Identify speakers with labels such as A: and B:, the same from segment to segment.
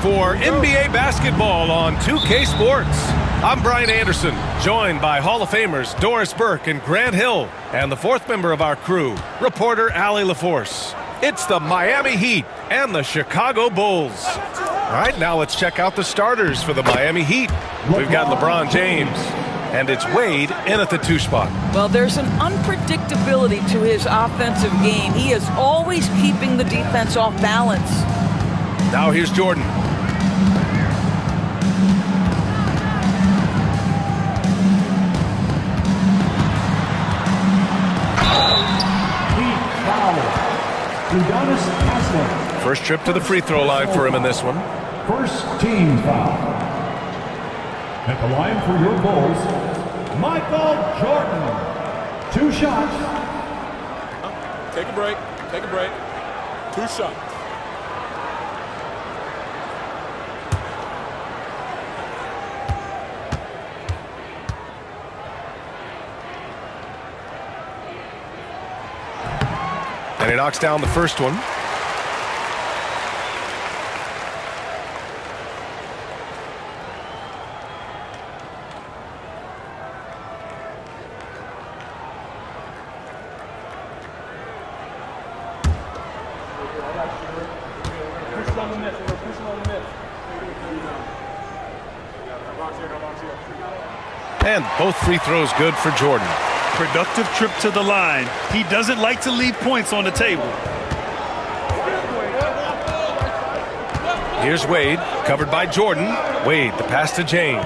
A: for NBA basketball on 2K Sports. I'm Brian Anderson, joined by Hall of Famers Doris Burke and Grant Hill, and the fourth member of our crew, reporter Allie LaForce. It's the Miami Heat and the Chicago Bulls. All right, now let's check out the starters for the Miami Heat. We've got LeBron James, and it's Wade in at the 2 spot.
B: Well, there's an unpredictability to his offensive game. He is always keeping the defense off balance.
A: Now here's Jordan. First trip to the free throw line for him in this one.
C: First team foul. At the line for your Bulls, Michael Jordan. 2 shots.
D: Take a break. Take a break. 2 shots.
A: And he knocks down the first one. And both free throws good for Jordan.
E: Productive trip to the line. He doesn't like to leave points on the table.
A: Here's Wade, covered by Jordan. Wade, the pass to James.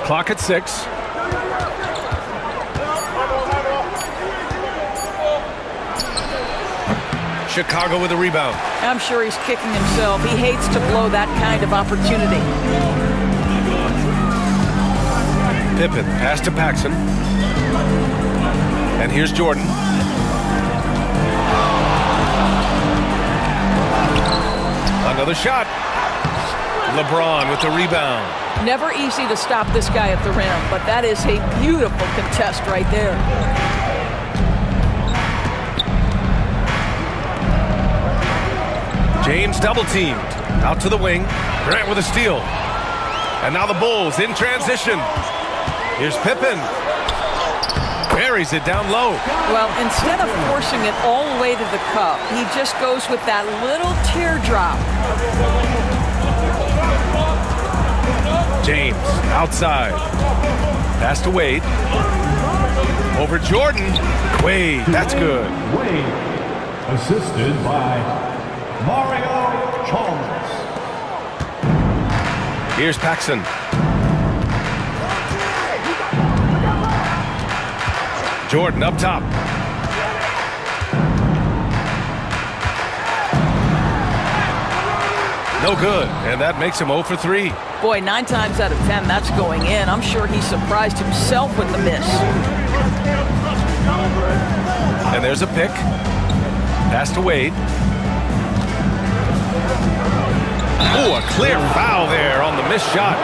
A: Clock at 6. Chicago with a rebound.
B: I'm sure he's kicking himself. He hates to blow that kind of opportunity.
A: Pippen, pass to Paxson. And here's Jordan. Another shot. LeBron with the rebound.
B: Never easy to stop this guy at the rim, but that is a beautiful contest right there.
A: James double teamed. Out to the wing. Grant with a steal. And now the Bulls in transition. Here's Pippen. Buries it down low.
B: Well, instead of forcing it all the way to the cup, he just goes with that little teardrop.
A: James outside. Pass to Wade. Over Jordan. Wade, that's good.
C: Wade, assisted by Mario Chalmers.
A: Here's Paxson. Jordan up top. No good, and that makes him 0 for 3.
B: Boy, 9 times out of 10, that's going in. I'm sure he surprised himself with the miss.
A: And there's a pick. Pass to Wade. Oh, a clear foul there on the missed shot.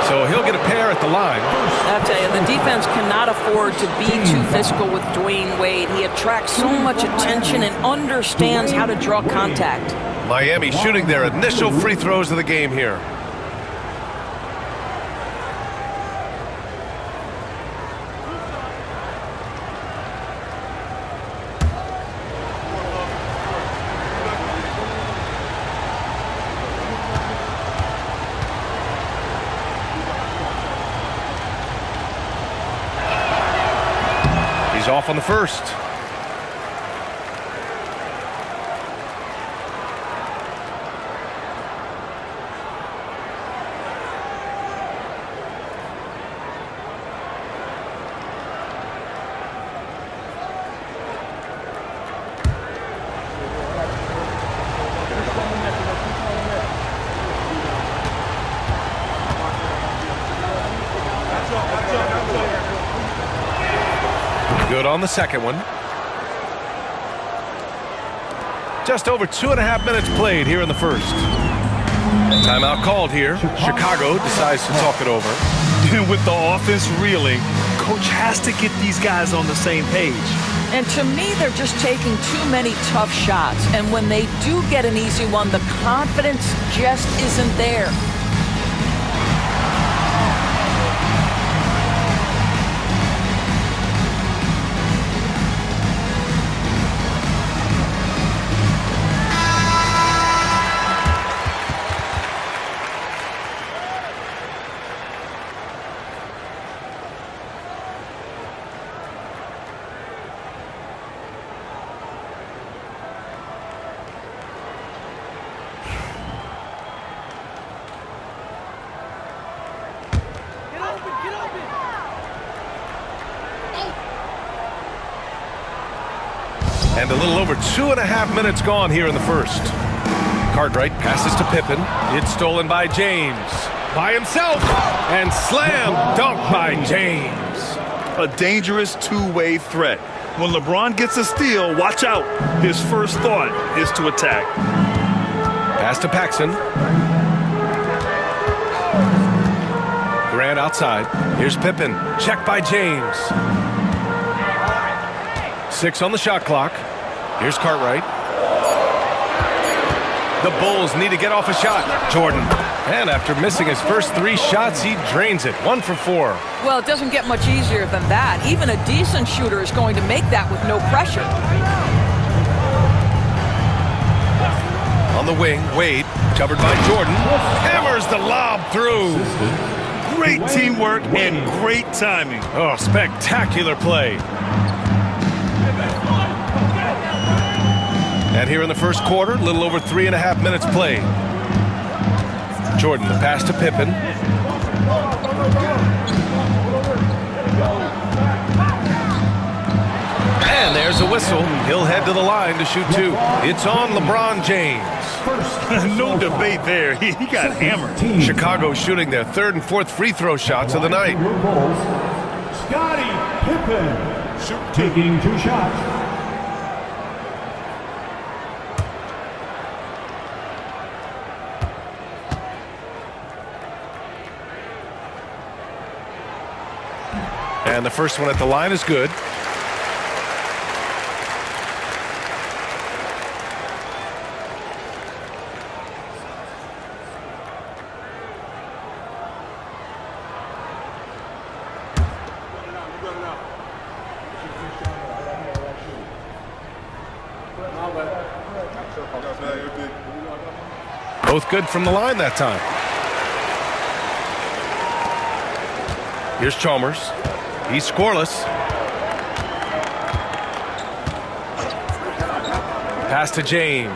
A: So he'll get a pair at the line.
B: I'll tell you, the defense cannot afford to be too physical with Dwayne Wade. He attracts so much attention and understands how to draw contact.
A: Miami shooting their initial free throws of the game here. Off on the first. Good on the second one. Just over 2.5 minutes played here in the first. Timeout called here. Chicago decides to talk it over.
E: With the offense reeling, coach has to get these guys on the same page.
B: And to me, they're just taking too many tough shots. And when they do get an easy one, the confidence just isn't there.
A: And a little over 2.5 minutes gone here in the first. Cartwright passes to Pippen. It's stolen by James. By himself. And slam dunk by James.
E: A dangerous two-way threat. When LeBron gets a steal, watch out. His first thought is to attack.
A: Pass to Paxson. Grant outside. Here's Pippen. Check by James. 6 on the shot clock. Here's Cartwright. The Bulls need to get off a shot. Jordan. And after missing his first 3 shots, he drains it. 1 for 4.
B: Well, it doesn't get much easier than that. Even a decent shooter is going to make that with no pressure.
A: On the wing, Wade, covered by Jordan. Hammers the lob through.
E: Great teamwork and great timing.
A: Oh, spectacular play. And here in the first quarter, a little over 3.5 minutes played. Jordan, the pass to Pippen. And there's a whistle. He'll head to the line to shoot 2. It's on LeBron James.
E: No debate there. He got hammered.
A: Chicago shooting their 3rd and 4th free throw shots of the night.
C: Scottie Pippen taking 2 shots.
A: And the first one at the line is good. Both good from the line that time. Here's Chalmers. He's scoreless. Pass to James.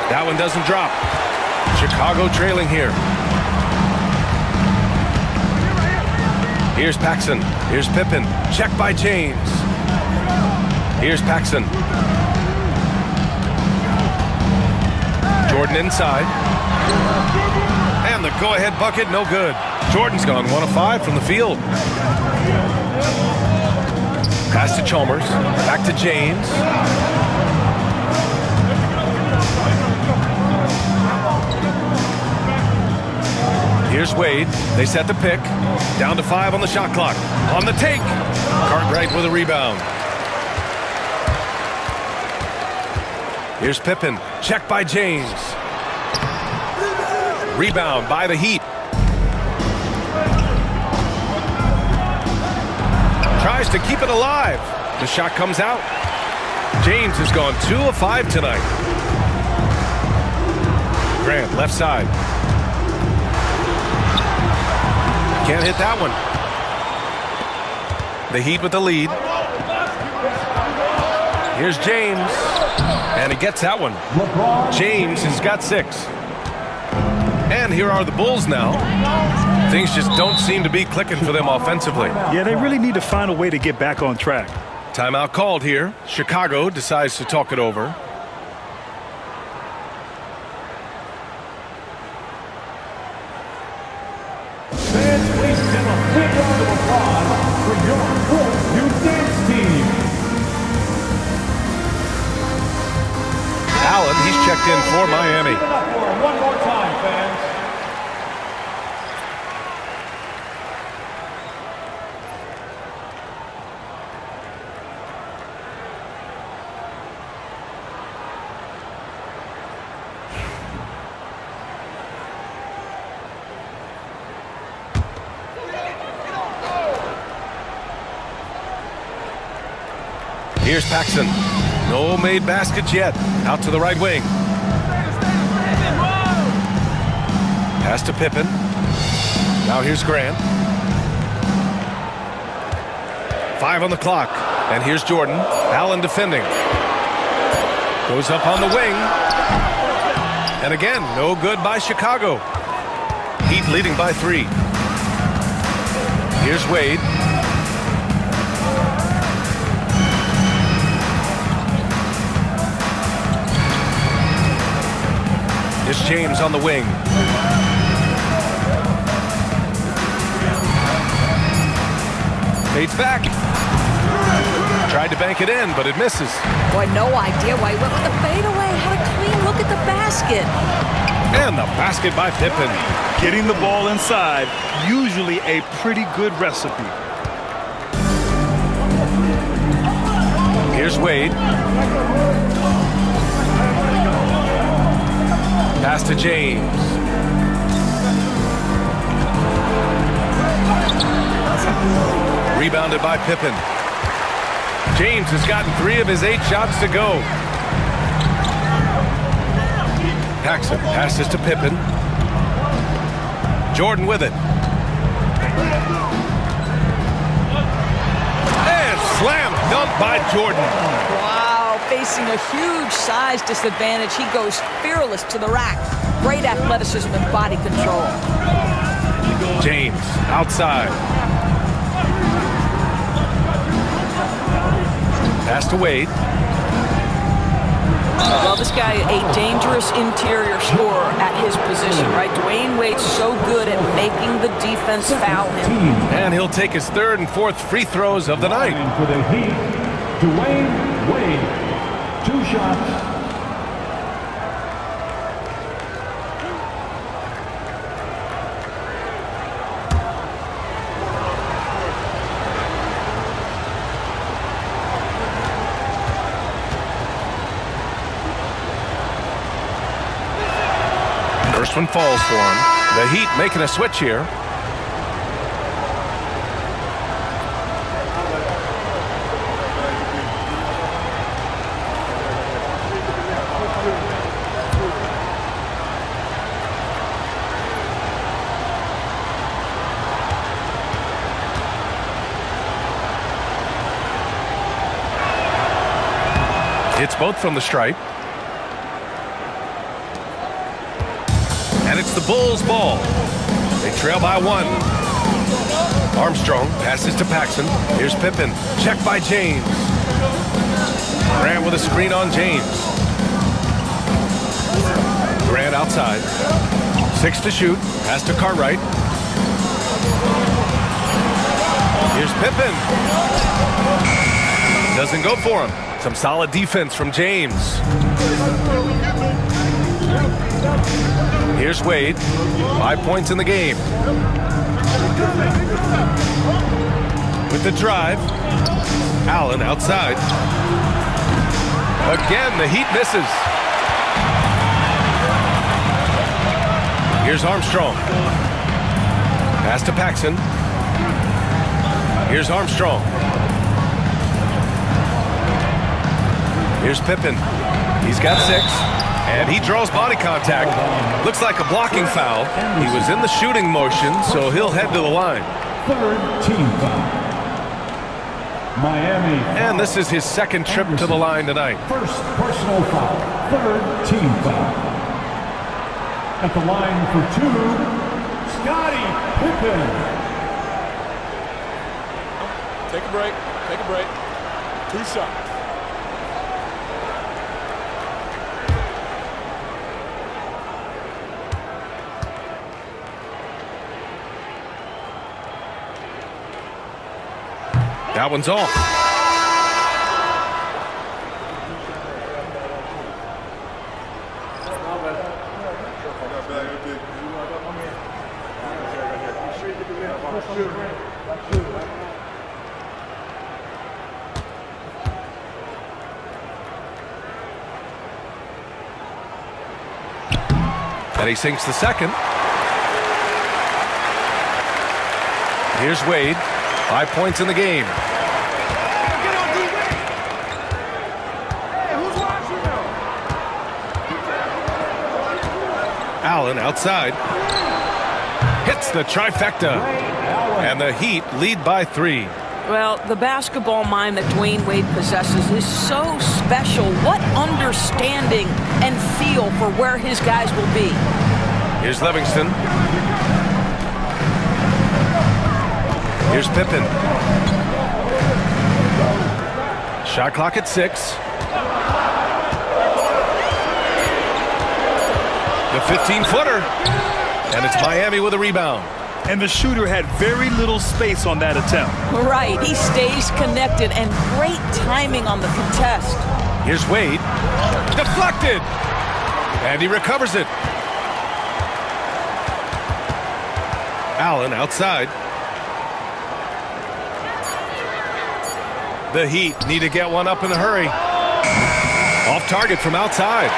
A: That one doesn't drop. Chicago trailing here. Here's Paxson. Here's Pippen. Check by James. Here's Paxson. Jordan inside. And the go-ahead bucket, no good. Jordan's gone 1 of 5 from the field. Pass to Chalmers. Back to James. Here's Wade. They set the pick. Down to 5 on the shot clock. On the take. Cartwright with a rebound. Here's Pippen. Check by James. Rebound by the Heat. Tries to keep it alive. The shot comes out. James has gone 2 of 5 tonight. Grant, left side. Can't hit that one. The Heat with the lead. Here's James. And he gets that one. James has got 6. And here are the Bulls now. Things just don't seem to be clicking for them offensively.
E: Yeah, they really need to find a way to get back on track.
A: Timeout called here. Chicago decides to talk it over.
C: Fans, please give a big round of applause for your Bulls New Dance team.
A: Allen, he's checked in for Miami.
C: Give it up for him one more time, fans.
A: Here's Paxson. No made baskets yet. Out to the right wing. Pass to Pippen. Now here's Grant. 5 on the clock. And here's Jordan. Allen defending. Goes up on the wing. And again, no good by Chicago. Heat leading by 3. Here's Wade. Here's James on the wing. Fades back. Tried to bank it in, but it misses.
B: Boy, no idea why he went with the fadeaway. Had a clean look at the basket.
A: And the basket by Pippen.
E: Getting the ball inside, usually a pretty good recipe.
A: Here's Wade. Pass to James. Rebounded by Pippen. James has gotten 3 of his 8 shots to go. Paxson passes to Pippen. Jordan with it. And slam dunk by Jordan.
B: Wow, facing a huge size disadvantage. He goes fearless to the rack. Great athleticism and body control.
A: James outside. Pass to Wade.
B: Well, this guy, a dangerous interior scorer at his position, right? Dwayne Wade's so good at making the defense foul him.
A: And he'll take his 3rd and 4th free throws of the night.
C: For the Heat, Dwayne Wade. 2 shots.
A: First one falls for him. The Heat making a switch here. Hits both from the stripe. And it's the Bulls' ball. They trail by 1. Armstrong passes to Paxson. Here's Pippen. Check by James. Grant with a screen on James. Grant outside. 6 to shoot. Pass to Cartwright. Here's Pippen. Doesn't go for him. Some solid defense from James. Here's Wade. 5 points in the game. With the drive. Allen outside. Again, the Heat misses. Here's Armstrong. Pass to Paxson. Here's Armstrong. Here's Pippen. He's got 6. And he draws body contact. Looks like a blocking foul. He was in the shooting motion, so he'll head to the line.
C: 3rd team foul. Miami.
A: And this is his 2nd trip to the line tonight.
C: 1st personal foul. 3rd team foul. At the line for 2, Scottie Pippen.
D: Take a break. Take a break. 2 shots.
A: That one's off. And he sinks the 2nd. Here's Wade. 5 points in the game. Allen outside. Hits the trifecta. And the Heat lead by 3.
B: Well, the basketball mind that Dwayne Wade possesses is so special. What understanding and feel for where his guys will be.
A: Here's Livingston. Here's Pippen. Shot clock at 6. The 15-footer. And it's Miami with a rebound.
E: And the shooter had very little space on that attempt.
B: Right, he stays connected and great timing on the contest.
A: Here's Wade. Deflected. And he recovers it. Allen outside. The Heat need to get one up in a hurry. Off target from outside.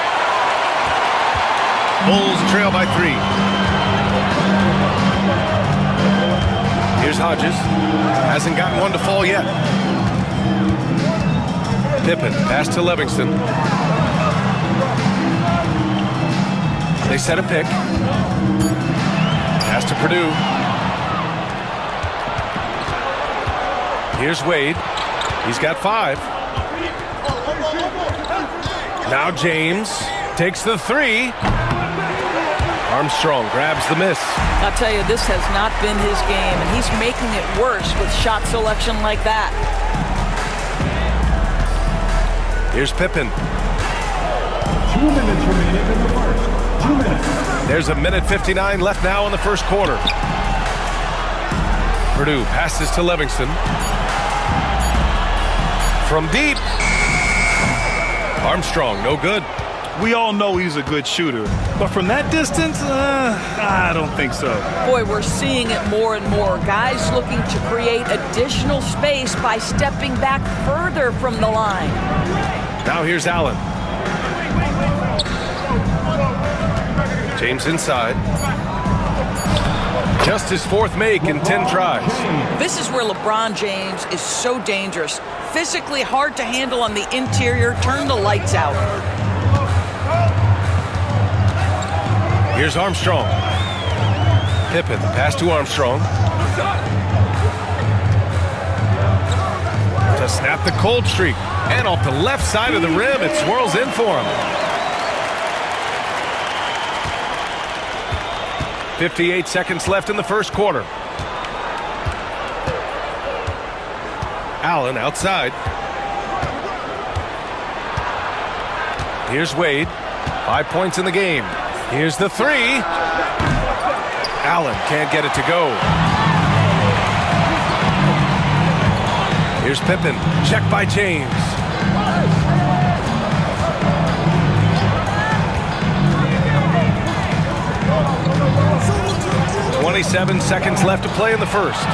A: Bulls trail by 3. Here's Hodges. Hasn't gotten one to fall yet. Pippen, pass to Livingston. They set a pick. Pass to Purdue. Here's Wade. He's got 5. Now James takes the 3. Armstrong grabs the miss.
B: I'll tell you, this has not been his game, and he's making it worse with shot selection like that.
A: Here's Pippen.
C: 2 minutes remaining in the first. 2 minutes.
A: There's a minute 59 left now in the first quarter. Purdue passes to Livingston. From deep. Armstrong, no good.
E: We all know he's a good shooter, but from that distance, I don't think so.
B: Boy, we're seeing it more and more. Guys looking to create additional space by stepping back further from the line.
A: Now here's Allen. James inside. Just his 4th make in 10 tries.
B: This is where LeBron James is so dangerous. Physically hard to handle on the interior. Turn the lights out.
A: Here's Armstrong. Pippen, pass to Armstrong. To snap the cold streak. And off the left side of the rim, it swirls in for him. 58 seconds left in the first quarter. Allen outside. Here's Wade. 5 points in the game. Here's the 3. Allen can't get it to go. Here's Pippen. Check by James. "27 seconds left to play in the first.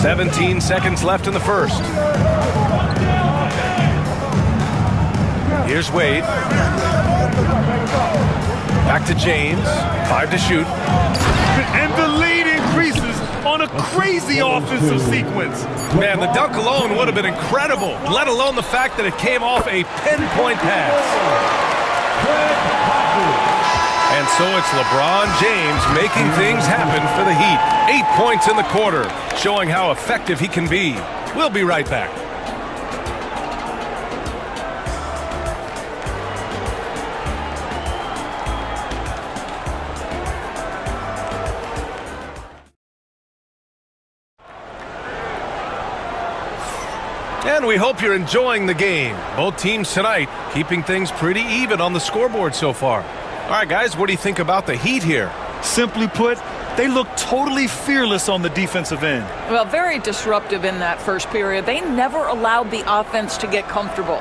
A: "17 seconds left in the first. Here's Wade. Back to James. 5 to shoot.
E: And the lead increases on a crazy offensive sequence.
A: Man, the dunk alone would have been incredible, let alone the fact that it came off a pinpoint pass. And so it's LeBron James making things happen for the Heat. 8 points in the quarter, showing how effective he can be. We'll be right back. And we hope you're enjoying the game. Both teams tonight keeping things pretty even on the scoreboard so far. All right, guys, what do you think about the Heat here?
E: Simply put, they look totally fearless on the defensive end.
B: Well, very disruptive in that first period. They never allowed the offense to get comfortable.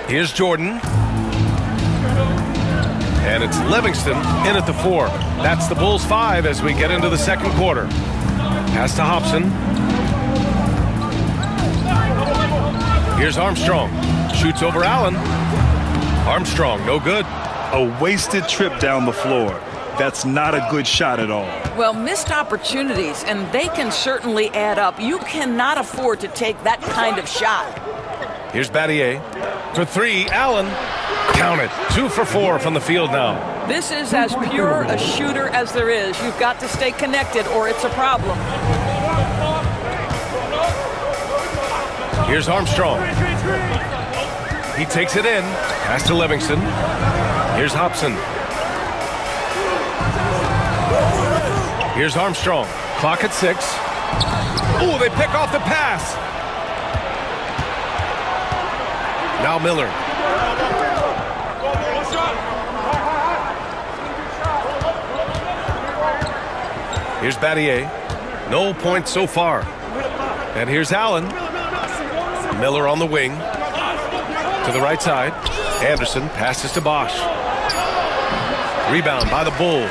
A: Here's Jordan. And it's Livingston in at the 4. That's the Bulls 5 as we get into the second quarter. Pass to Hobson. Here's Armstrong. Shoots over Allen. Armstrong, no good.
E: A wasted trip down the floor. That's not a good shot at all.
B: Well, missed opportunities, and they can certainly add up. You cannot afford to take that kind of shot.
A: Here's Battier. For three, Allen. Count it. 2 for 4 from the field now.
B: This is as pure a shooter as there is. You've got to stay connected or it's a problem.
A: Here's Armstrong. He takes it in. Pass to Livingston. Here's Hobson. Here's Armstrong. Clock at 6. Ooh, they pick off the pass. Now Miller. Here's Battier. No points so far. And here's Allen. Miller on the wing. To the right side. Anderson passes to Bosch. Rebound by the Bulls.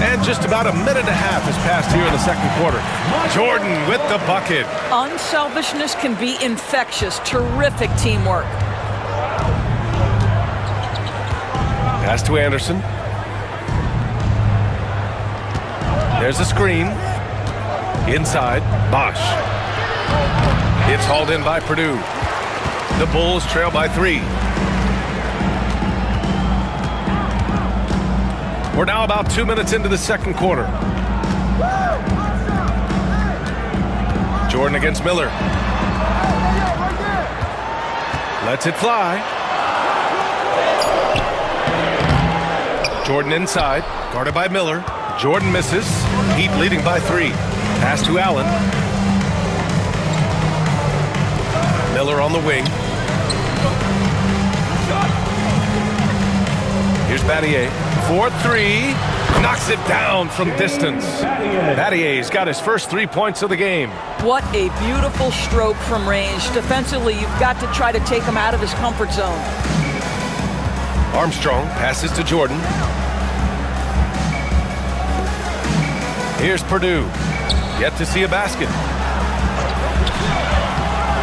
A: And just about a minute and a half has passed here in the second quarter. Jordan with the bucket.
B: Unselfishness can be infectious. Terrific teamwork.
A: Pass to Anderson. There's a screen. Inside, Bosch. It's hauled in by Purdue. The Bulls trail by 3. We're now about 2 minutes into the second quarter. Jordan against Miller. Lets it fly. Jordan inside, guarded by Miller. Jordan misses. Heat leading by 3. Pass to Allen. Miller on the wing. Here's Battier. 4-3. Knocks it down from distance. Battier's got his first 3 points of the game.
B: What a beautiful stroke from range. Defensively, you've got to try to take him out of his comfort zone.
A: Armstrong passes to Jordan. Here's Purdue. Yet to see a basket.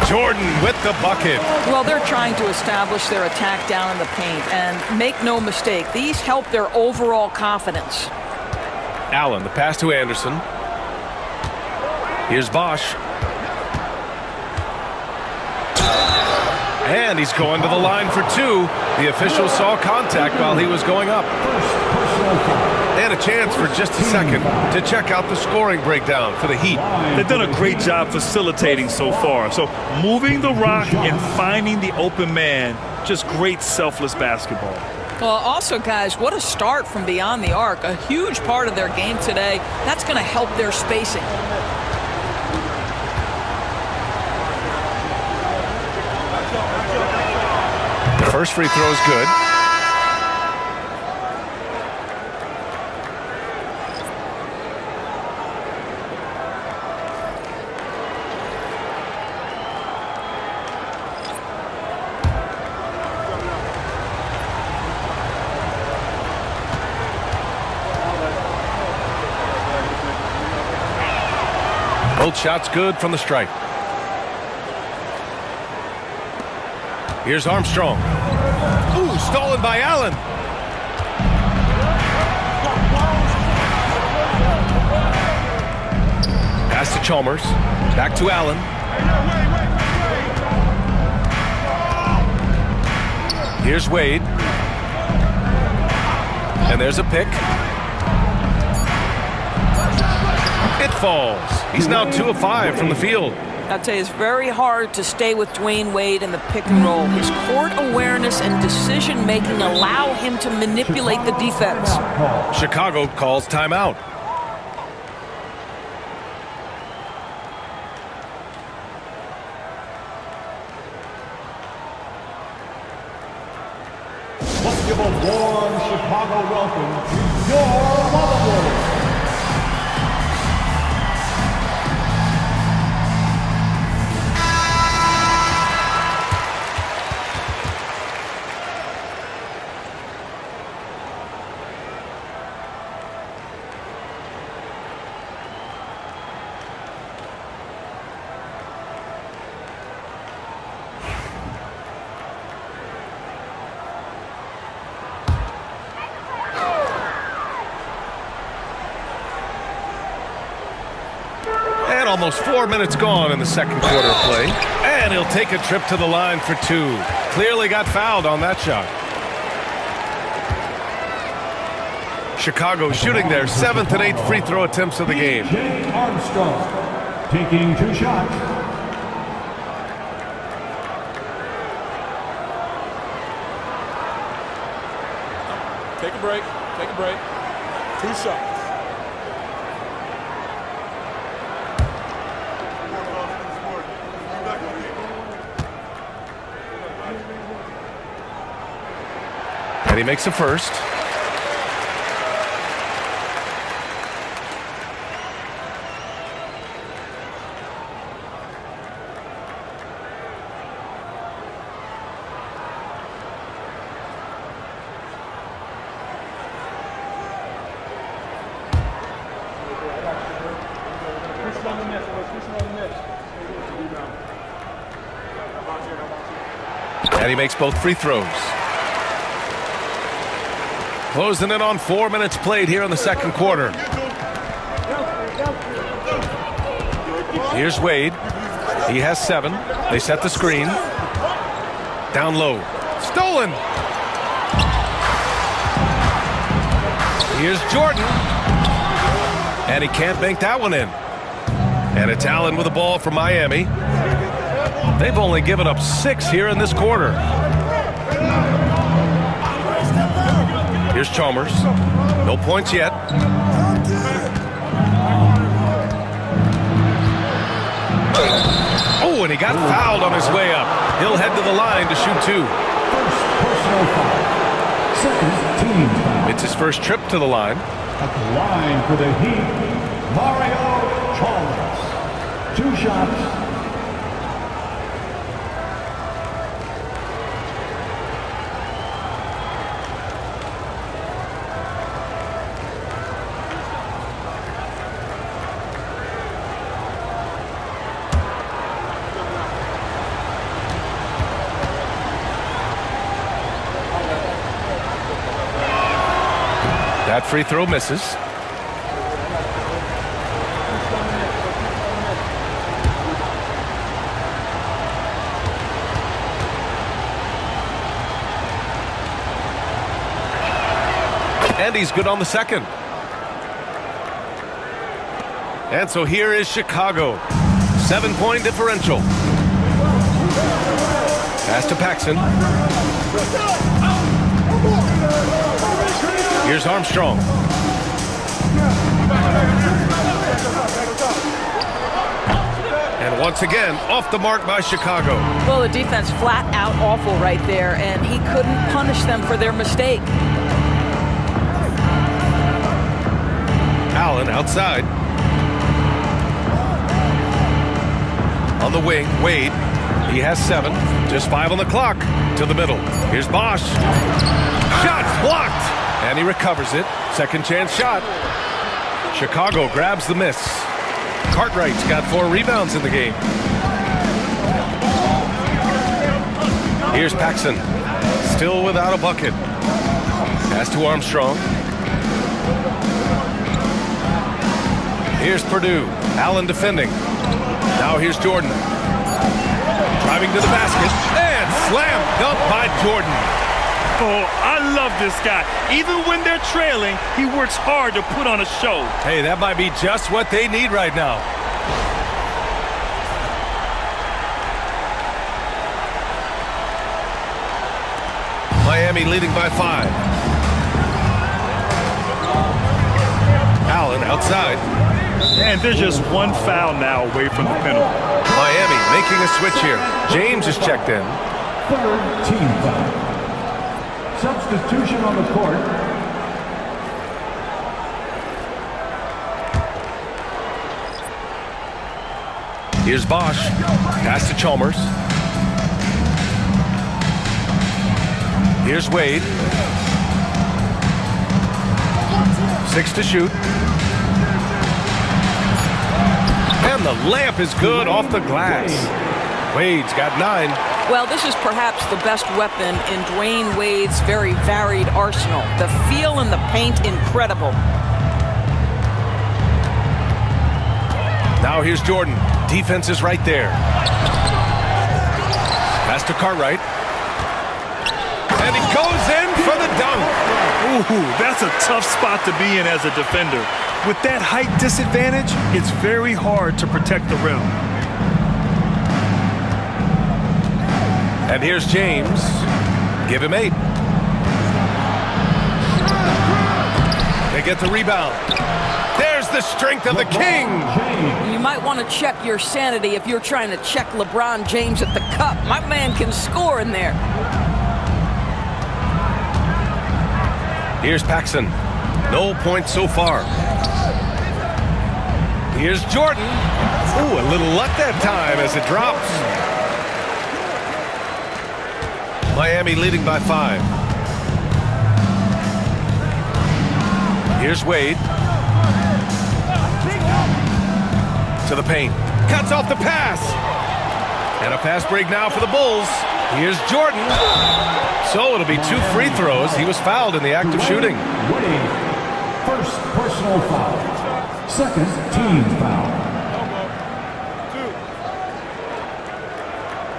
A: Jordan with the bucket.
B: Well, they're trying to establish their attack down in the paint, and make no mistake, these help their overall confidence.
A: Allen, the pass to Anderson. Here's Bosch. And he's going to the line for 2. The official saw contact while he was going up. And a chance for just a second to check out the scoring breakdown for the Heat.
E: They've done a great job facilitating so far. So moving the rock and finding the open man, just great selfless basketball.
B: Well, also, guys, what a start from beyond the arc. A huge part of their game today. That's going to help their spacing.
A: The first free throw is good. Both shots good from the stripe. Here's Armstrong. Ooh, stolen by Allen. Pass to Chalmers. Back to Allen. Here's Wade. And there's a pick. It falls. He's now 2 of 5 from the field.
B: I'll tell you, it's very hard to stay with Dwayne Wade in the pick and roll. His court awareness and decision-making allow him to manipulate the defense.
A: Chicago calls timeout.
C: Let's give a warm Chicago welcome to your Buffalo.
A: almost 4 minutes gone in the second quarter of play. And he'll take a trip to the line for two. Clearly got fouled on that shot. Chicago shooting their 7th and 8th free throw attempts of the game.
C: Armstrong taking 2 shots.
D: Take a break. Take a break. 2 shots.
A: And he makes the first. And he makes both free throws. Closing in on 4 minutes played here in the second quarter. Here's Wade. He has 7. They set the screen. Down low. Stolen. Here's Jordan. And he can't bank that one in. And it's Allen with the ball for Miami. They've only given up 6 here in this quarter. Here's Chalmers. No points yet. Oh, and he got fouled on his way up. He'll head to the line to shoot 2.
C: Personal foul. Second team foul.
A: It's his first trip to the line.
C: At the line for the Heat, Mario Chalmers. 2 shots.
A: That free throw misses. And he's good on the second. And so here is Chicago. 7-point differential. Pass to Paxson. Here's Armstrong. And once again, off the mark by Chicago.
B: Well, the defense flat out awful right there, and he couldn't punish them for their mistake.
A: Allen outside. On the wing, Wade. He has 7. Just 5 on the clock. To the middle. Here's Bosch. Shot blocked. And he recovers it. Second chance shot. Chicago grabs the miss. Cartwright's got 4 rebounds in the game. Here's Paxson. Still without a bucket. Pass to Armstrong. Here's Purdue. Allen defending. Now here's Jordan. Driving to the basket. And slam dunk by Jordan.
E: Oh, I love this guy. Even when they're trailing, he works hard to put on a show.
A: Hey, that might be just what they need right now. Miami leading by 5. Allen outside.
E: And there's just one foul now away from the penalty.
A: Miami making a switch here. James is checked in.
C: Third team foul. Substitution on the court.
A: Here's Bosch. Pass to Chalmers. Here's Wade. 6 to shoot. And the layup is good off the glass. Wade's got 9.
B: Well, this is perhaps the best weapon in Dwayne Wade's very varied arsenal. The feel in the paint, incredible.
A: Now here's Jordan. Defense is right there. Pass to Cartwright. And he goes in for the dunk.
E: Ooh, that's a tough spot to be in as a defender. With that height disadvantage, it's very hard to protect the rim.
A: And here's James. Give him 8. They get the rebound. There's the strength of the king.
B: You might want to check your sanity if you're trying to check LeBron James at the cup. My man can score in there.
A: Here's Paxson. No points so far. Here's Jordan. Ooh, a little luck that time as it drops. Miami leading by 5. Here's Wade. To the paint. Cuts off the pass. And a fast break now for the Bulls. Here's Jordan. So it'll be 2 free throws. He was fouled in the act of shooting.
C: Wade, first personal foul. Second team foul.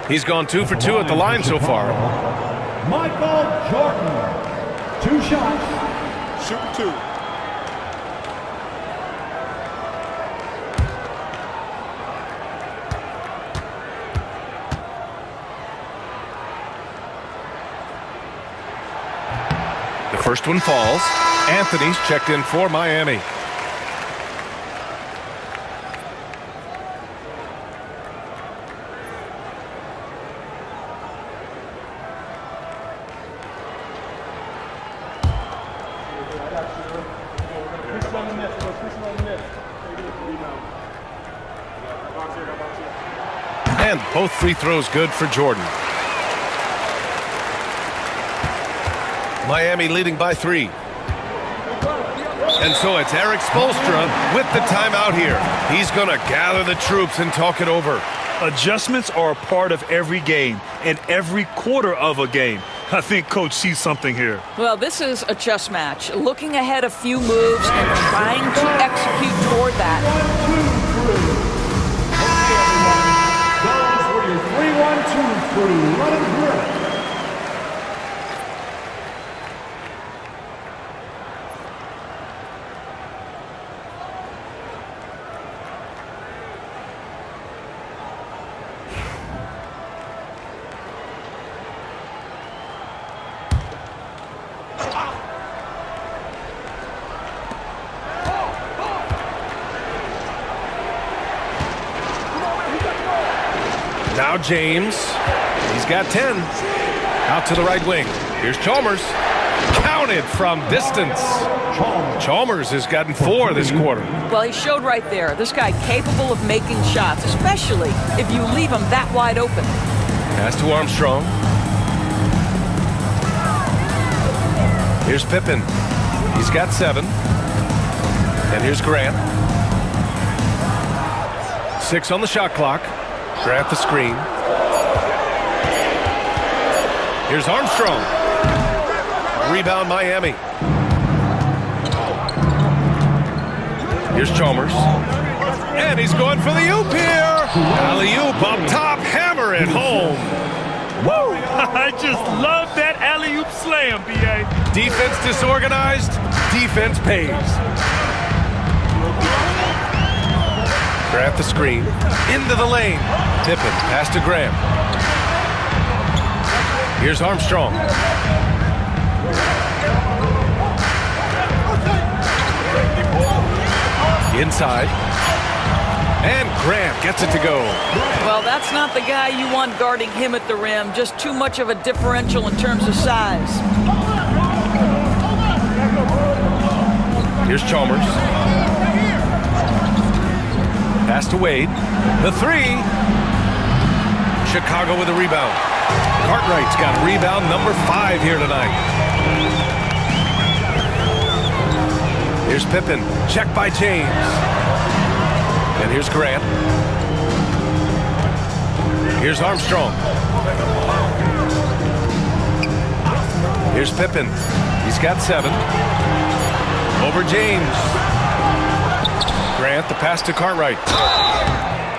A: He's gone 2 for 2 at the line so far.
C: Michael Jordan. 2 shots.
D: Shoot 2.
A: The first one falls. Anthony's checked in for Miami. And both free throws good for Jordan. Miami leading by 3. And so it's Eric Spoelstra with the timeout here. He's going to gather the troops and talk it over.
E: Adjustments are a part of every game and every quarter of a game. I think Coach sees something here.
B: Well, this is a chess match. Looking ahead a few moves and trying to execute toward that.
C: 1, 2, 3. Those were your 3-1-2 crew. Let him hear it.
A: Now James. He's got 10. Out to the right wing. Here's Chalmers. Counted from distance. Chalmers has gotten 4 this quarter.
B: Well, he showed right there. This guy capable of making shots, especially if you leave him that wide open.
A: Pass to Armstrong. Here's Pippen. He's got 7. And here's Grant. 6 on the shot clock. Grant the screen. Here's Armstrong. Rebound Miami. Here's Chalmers. And he's going for the oop here. Alley-oop up top. Hammer it home.
E: Woo! I just love that alley-oop slam, B.A.
A: Defense disorganized. Defense pays. Grant the screen. Into the lane. Pippen. Pass to Graham. Here's Armstrong. Inside. And Grant gets it to go.
B: Well, that's not the guy you want guarding him at the rim. Just too much of a differential in terms of size.
A: Here's Chalmers. Pass to Wade. The 3. Chicago with a rebound. Cartwright's got rebound number 5 here tonight. Here's Pippen. Check by James. And here's Grant. Here's Armstrong. Here's Pippen. He's got 7. Over James. Grant, the pass to Cartwright.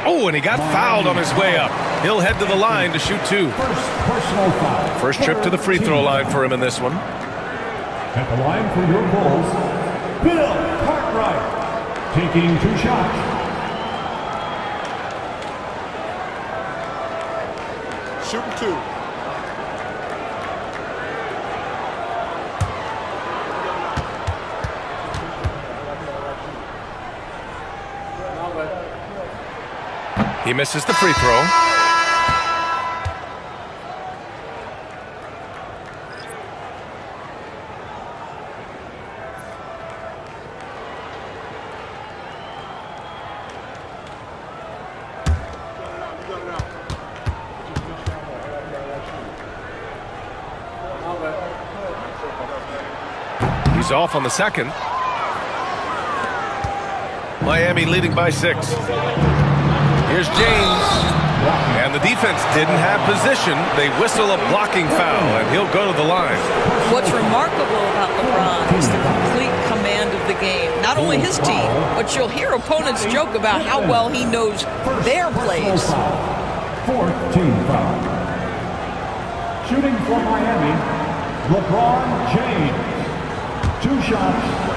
A: Oh, and he got fouled on his way up. He'll head to the line to shoot 2.
C: First personal foul.
A: First trip to the free throw line for him in this one.
C: At the line for your Bulls, Bill Cartwright, taking 2 shots.
D: Shooting 2.
A: He misses the free throw. He's off on the second. Miami leading by 6. Here's James. And the defense didn't have position. They whistle a blocking foul, and he'll go to the line.
B: What's remarkable about LeBron is the complete command of the game. Not only his team, but you'll hear opponents joke about how well he knows their plays.
C: Fourth team foul. Shooting for Miami, LeBron James. 2 shots.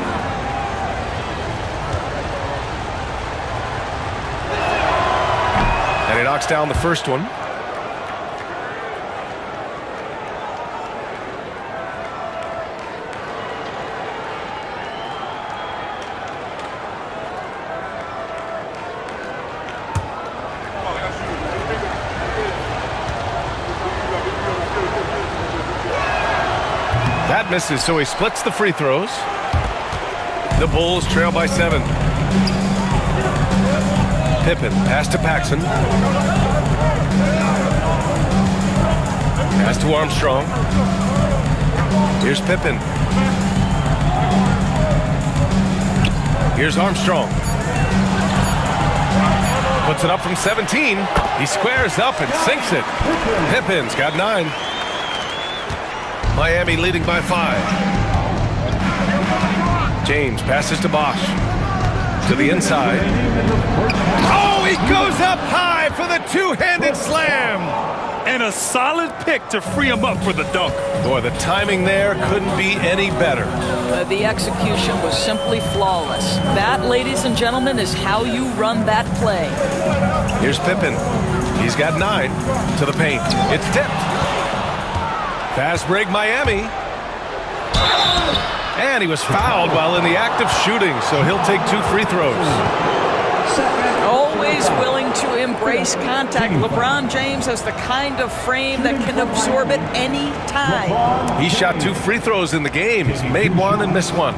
A: And he knocks down the first one. That misses, so he splits the free throws. The Bulls trail by 7. Pippen, pass to Paxson. Pass to Armstrong. Here's Pippen. Here's Armstrong. Puts it up from 17. He squares up and sinks it. Pippen's got 9. Miami leading by 5. James passes to Bosch. To the inside. Oh, he goes up high for the two-handed slam.
E: And a solid pick to free him up for the dunk.
A: Boy, the timing there couldn't be any better.
B: The execution was simply flawless. That, ladies and gentlemen, is how you run that play.
A: Here's Pippen. He's got 9 to the paint. It's tipped. Fast break, Miami. And he was fouled while in the act of shooting, so he'll take 2 free throws.
B: Always willing to embrace contact. LeBron James has the kind of frame that can absorb it any time.
A: He shot 2 free throws in the game. He's made 1 and missed 1.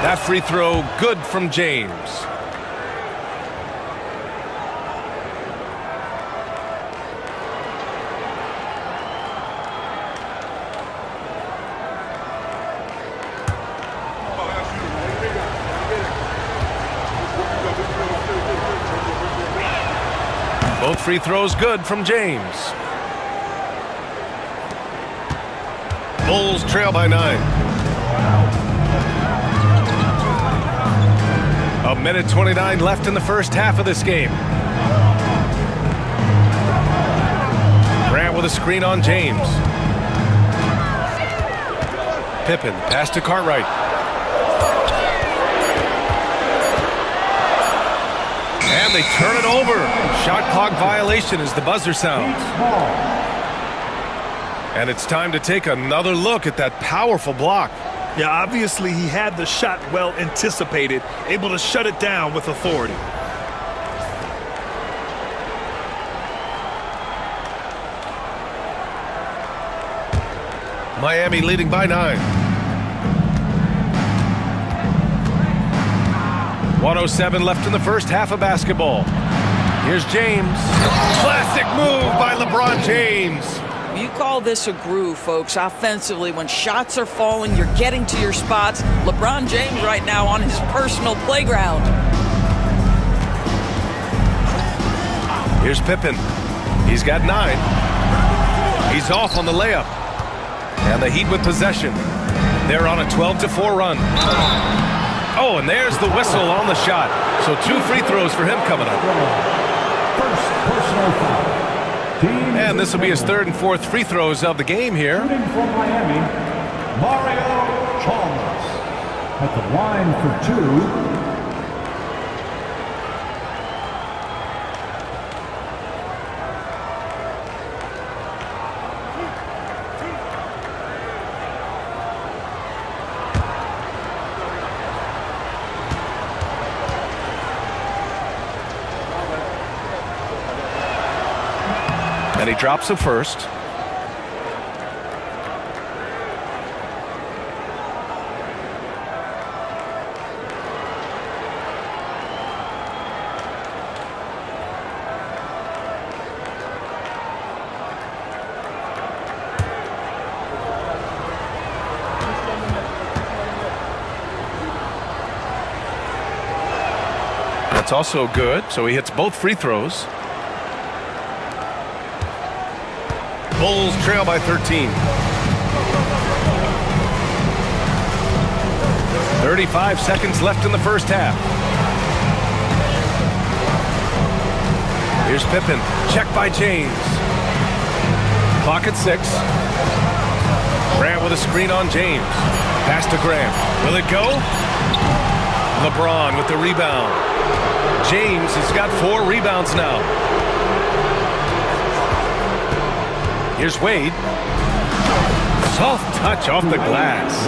A: That free throw good from James. Both free throws good from James. Bulls trail by 9. A minute 29 left in the first half of this game. Grant with a screen on James. Pippen, pass to Cartwright. And they turn it over. Shot clock violation as the buzzer sounds. And it's time to take another look at that powerful block.
E: Yeah, obviously he had the shot well anticipated, able to shut it down with authority.
A: Miami leading by 9. 1:07 left in the first half of basketball. Here's James. Classic move by LeBron James.
B: You call this a groove, folks. Offensively, when shots are falling, you're getting to your spots. LeBron James right now on his personal playground.
A: Here's Pippen. He's got 9. He's off on the layup. And the Heat with possession. They're on a 12-4 run. Oh, and there's the whistle on the shot. So 2 free throws for him coming up.
C: First personal foul.
A: And this will be his 3rd and 4th free throws of the game here.
C: Shooting from Miami, Mario Chalmers at the line for 2.
A: And he drops the first. That's also good, so he hits both free throws. Bulls trail by 13. 35 seconds left in the first half. Here's Pippen. Check by James. Clock at 6. Grant with a screen on James. Pass to Grant. Will it go? LeBron with the rebound. James has got 4 rebounds now. Here's Wade. Soft touch off the glass.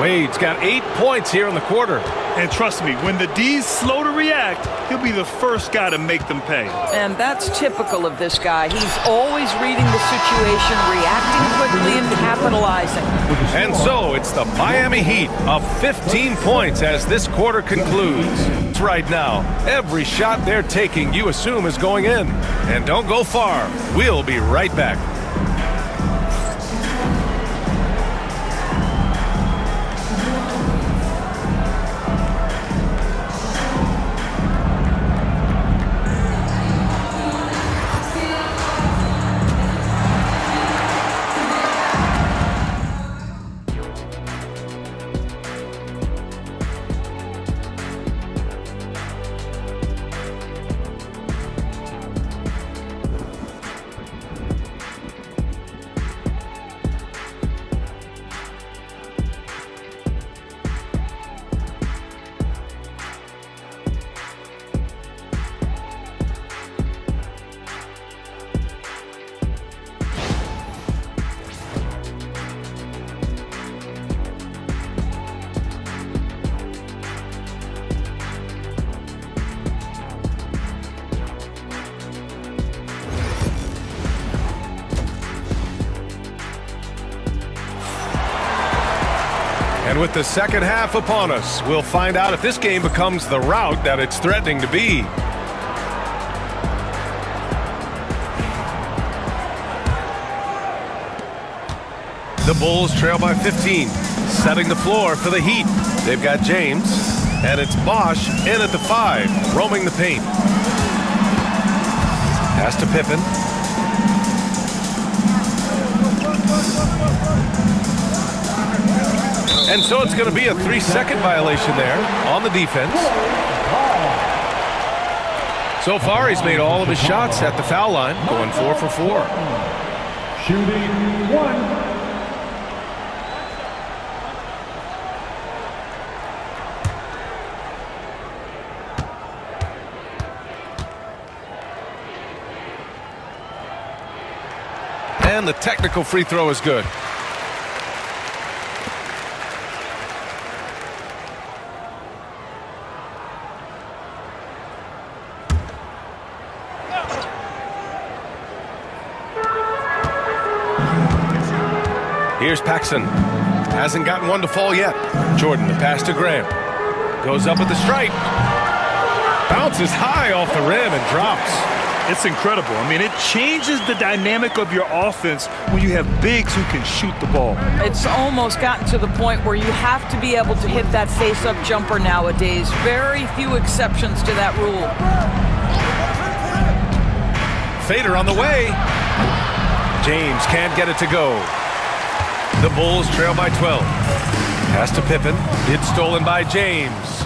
A: Wade's got 8 points here in the quarter.
E: And trust me, when the D's slow to react, he'll be the first guy to make them pay.
B: And that's typical of this guy. He's always reading the situation, reacting quickly, and capitalizing.
A: And so it's the Miami Heat of 15 points as this quarter concludes. Right now, every shot they're taking you assume is going in. And don't go far. We'll be right back. And with the second half upon us, we'll find out if this game becomes the rout that it's threatening to be. The Bulls trail by 15, setting the floor for the Heat. They've got James, and it's Bosch in at the 5, roaming the paint. Pass to Pippen. And so it's going to be a 3-second violation there on the defense. So far, he's made all of his shots at the foul line, going 4 for 4.
C: Shooting 1.
A: And the technical free throw is good. Here's Paxson. Hasn't gotten one to fall yet. Jordan, the pass to Graham. Goes up at the stripe. Bounces high off the rim and drops.
E: It's incredible. I mean, it changes the dynamic of your offense when you have bigs who can shoot the ball.
B: It's almost gotten to the point where you have to be able to hit that face-up jumper nowadays. Very few exceptions to that rule.
A: fader on the way. James can't get it to go. The Bulls trail by 12. Pass to Pippen. It's stolen by James.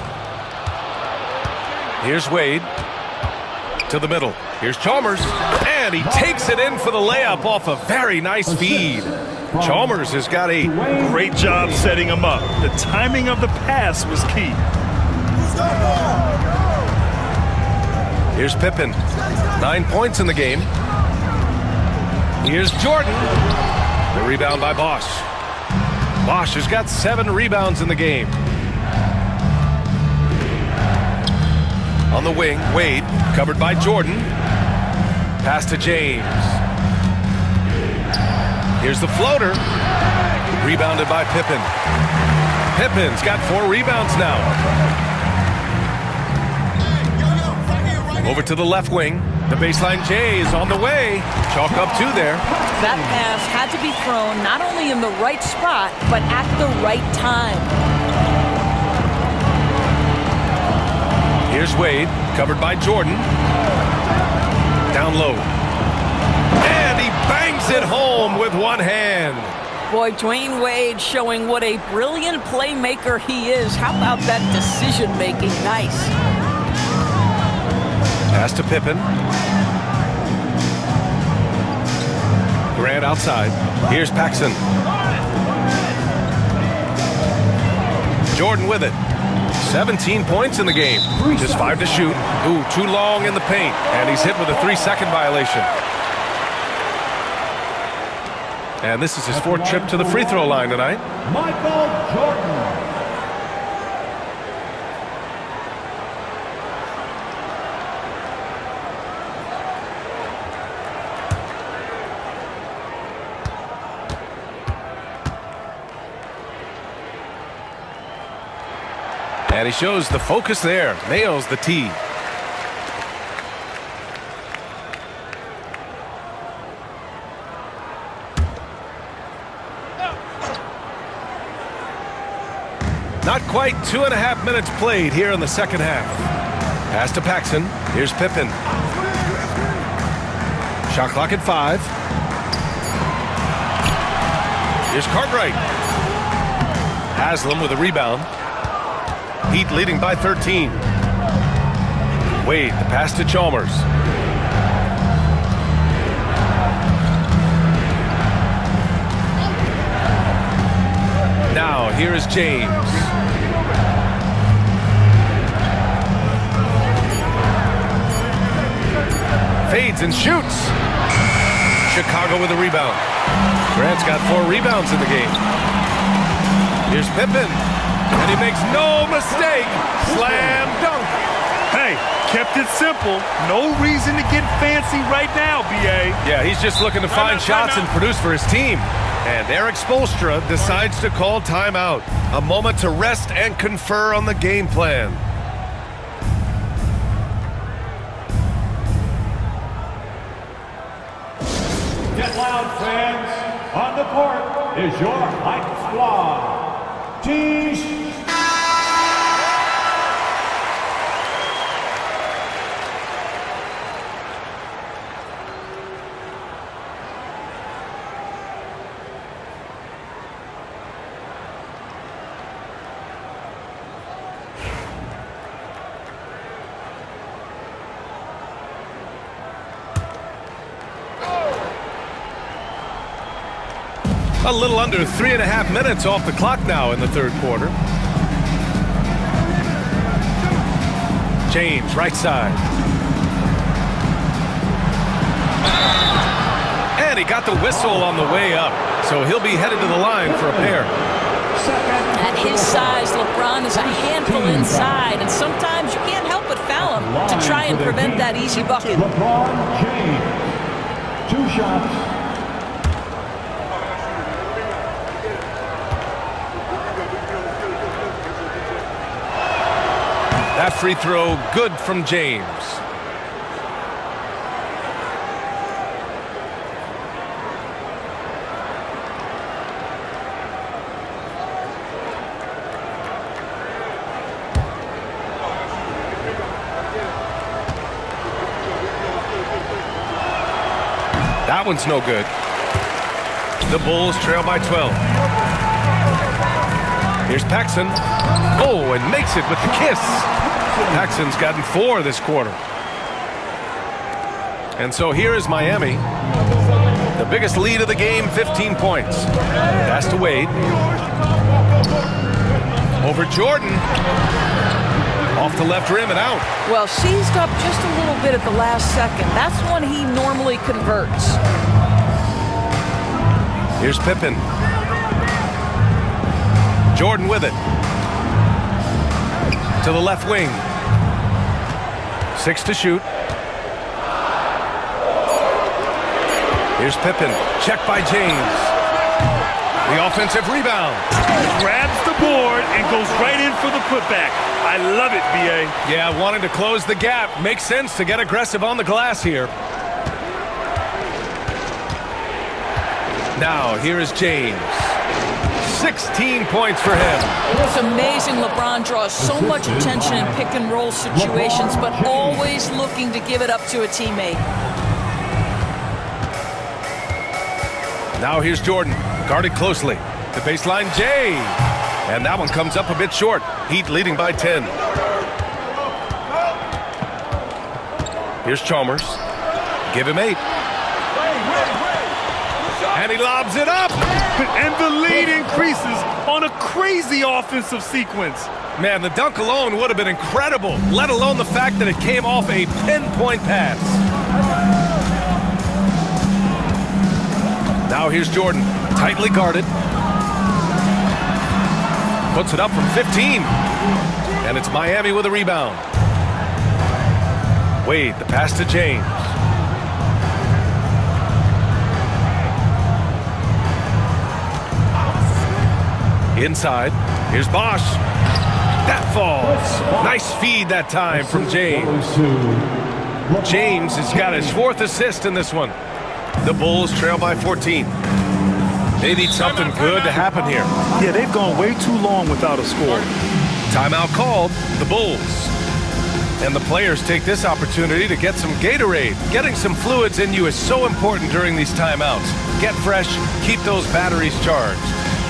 A: Here's Wade. To the middle. Here's Chalmers. And he takes it in for the layup off a very nice feed. Chalmers has got a
E: Great job setting him up. The timing of the pass was key.
A: Here's Pippen. 9 points in the game. Here's Jordan. The rebound by Bosch. Bosch has got 7 rebounds in the game. On the wing, Wade, covered by Jordan. Pass to James. Here's the floater. Rebounded by Pippen. Pippen's got 4 rebounds now. Over to the left wing. The baseline J is on the way. Chalk up 2 there.
B: That pass had to be thrown not only in the right spot, but at the right time.
A: Here's Wade, covered by Jordan. Down low. And he bangs it home with one hand.
B: Boy, Dwayne Wade showing what a brilliant playmaker he is. How about that decision-making? Nice.
A: Pass to Pippen. Grant outside. Here's Paxson. Jordan with it. 17 points in the game. Just 5 to shoot. Ooh, too long in the paint. And he's hit with a 3-second violation. And this is his 4th trip to the free throw line tonight.
C: Michael Jordan.
A: And he shows the focus there. Nails the tee. Not quite 2.5 minutes played here in the second half. Pass to Paxson. Here's Pippen. Shot clock at 5. Here's Cartwright. Haslam with a rebound. Heat leading by 13. Wade, the pass to Chalmers. Now, here is James. Fades and shoots. Chicago with a rebound. Grant's got 4 rebounds in the game. Here's Pippen. And he makes no mistake. Slam dunk.
E: Hey, kept it simple. No reason to get fancy right now, B.A.
A: Yeah, he's just looking to find shots and produce for his team. And Eric Spoelstra decides to call timeout. A moment to rest and confer on the game plan.
C: Get loud, fans. On the court is your hype squad. Teams.
A: A little under 3.5 minutes off the clock now in the third quarter. James, right side. And he got the whistle on the way up, so he'll be headed to the line for a pair.
B: At his size, LeBron is a handful inside, and sometimes you can't help but foul him to try and prevent that easy bucket.
C: LeBron James. 2 shots.
A: That free throw good from James. That one's no good. The Bulls trail by 12. Here's Paxson. Oh, and makes it with the kiss. Paxson's gotten 4 this quarter. And so here is Miami. The biggest lead of the game, 15 points. Pass to Wade. Over Jordan. Off the left rim and out.
B: Well, seized up just a little bit at the last second. That's when he normally converts.
A: Here's Pippen. Jordan with it. To the left wing. 6 to shoot. Here's Pippen. Checked by James. The offensive rebound.
E: Grabs the board and goes right in for the putback. I love it, B.A.
A: Yeah, wanting to close the gap. Makes sense to get aggressive on the glass here. Now, here is James. 16 points for him.
B: It's amazing LeBron draws so much attention in pick-and-roll situations, but always looking to give it up to a teammate.
A: Now here's Jordan, guarded closely. The baseline, Jay. And that one comes up a bit short. Heat leading by 10. Here's Chalmers. Give him 8. And he lobs it up.
E: And the lead increases on a crazy offensive sequence.
A: Man, the dunk alone would have been incredible, let alone the fact that it came off a pinpoint pass. Now here's Jordan, tightly guarded. Puts it up from 15. And it's Miami with a rebound. Wade, the pass to James. Inside, here's Bosch. That falls. Nice feed that time from James. James has got his 4th assist in this one. The Bulls trail by 14. They need something good to happen here.
E: Yeah, they've gone way too long without a score.
A: Timeout called, the Bulls. And the players take this opportunity to get some Gatorade. Getting some fluids in you is so important during these timeouts. Get fresh, keep those batteries charged.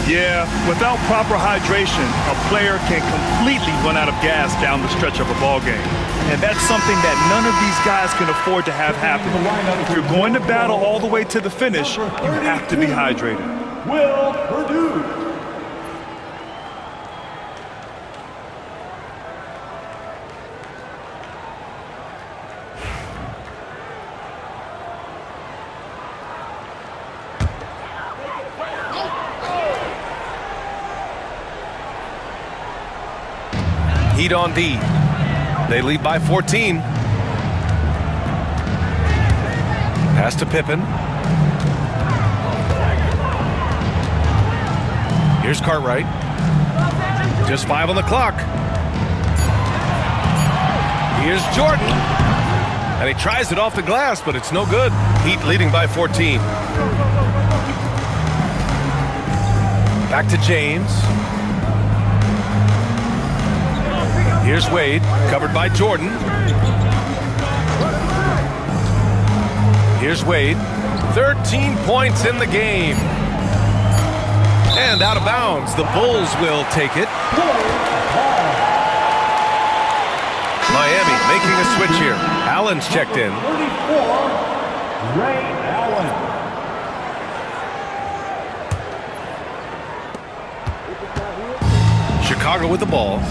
E: Yeah, without proper hydration, a player can completely run out of gas down the stretch of a ball game. And that's something that none of these guys can afford to have happen. If you're going to battle all the way to the finish, you have to be hydrated.
C: Will Purdue.
A: Heat on D. They lead by 14. Pass to Pippen. Here's Cartwright. Just 5 on the clock. Here's Jordan. And he tries it off the glass, but it's no good. Heat leading by 14. Back to James. Here's Wade, covered by Jordan. Here's Wade. 13 points in the game. And out of bounds. The Bulls will take it. Miami making a switch here. Allen's checked in.
C: 34, Ray Allen.
A: Chicago with the ball.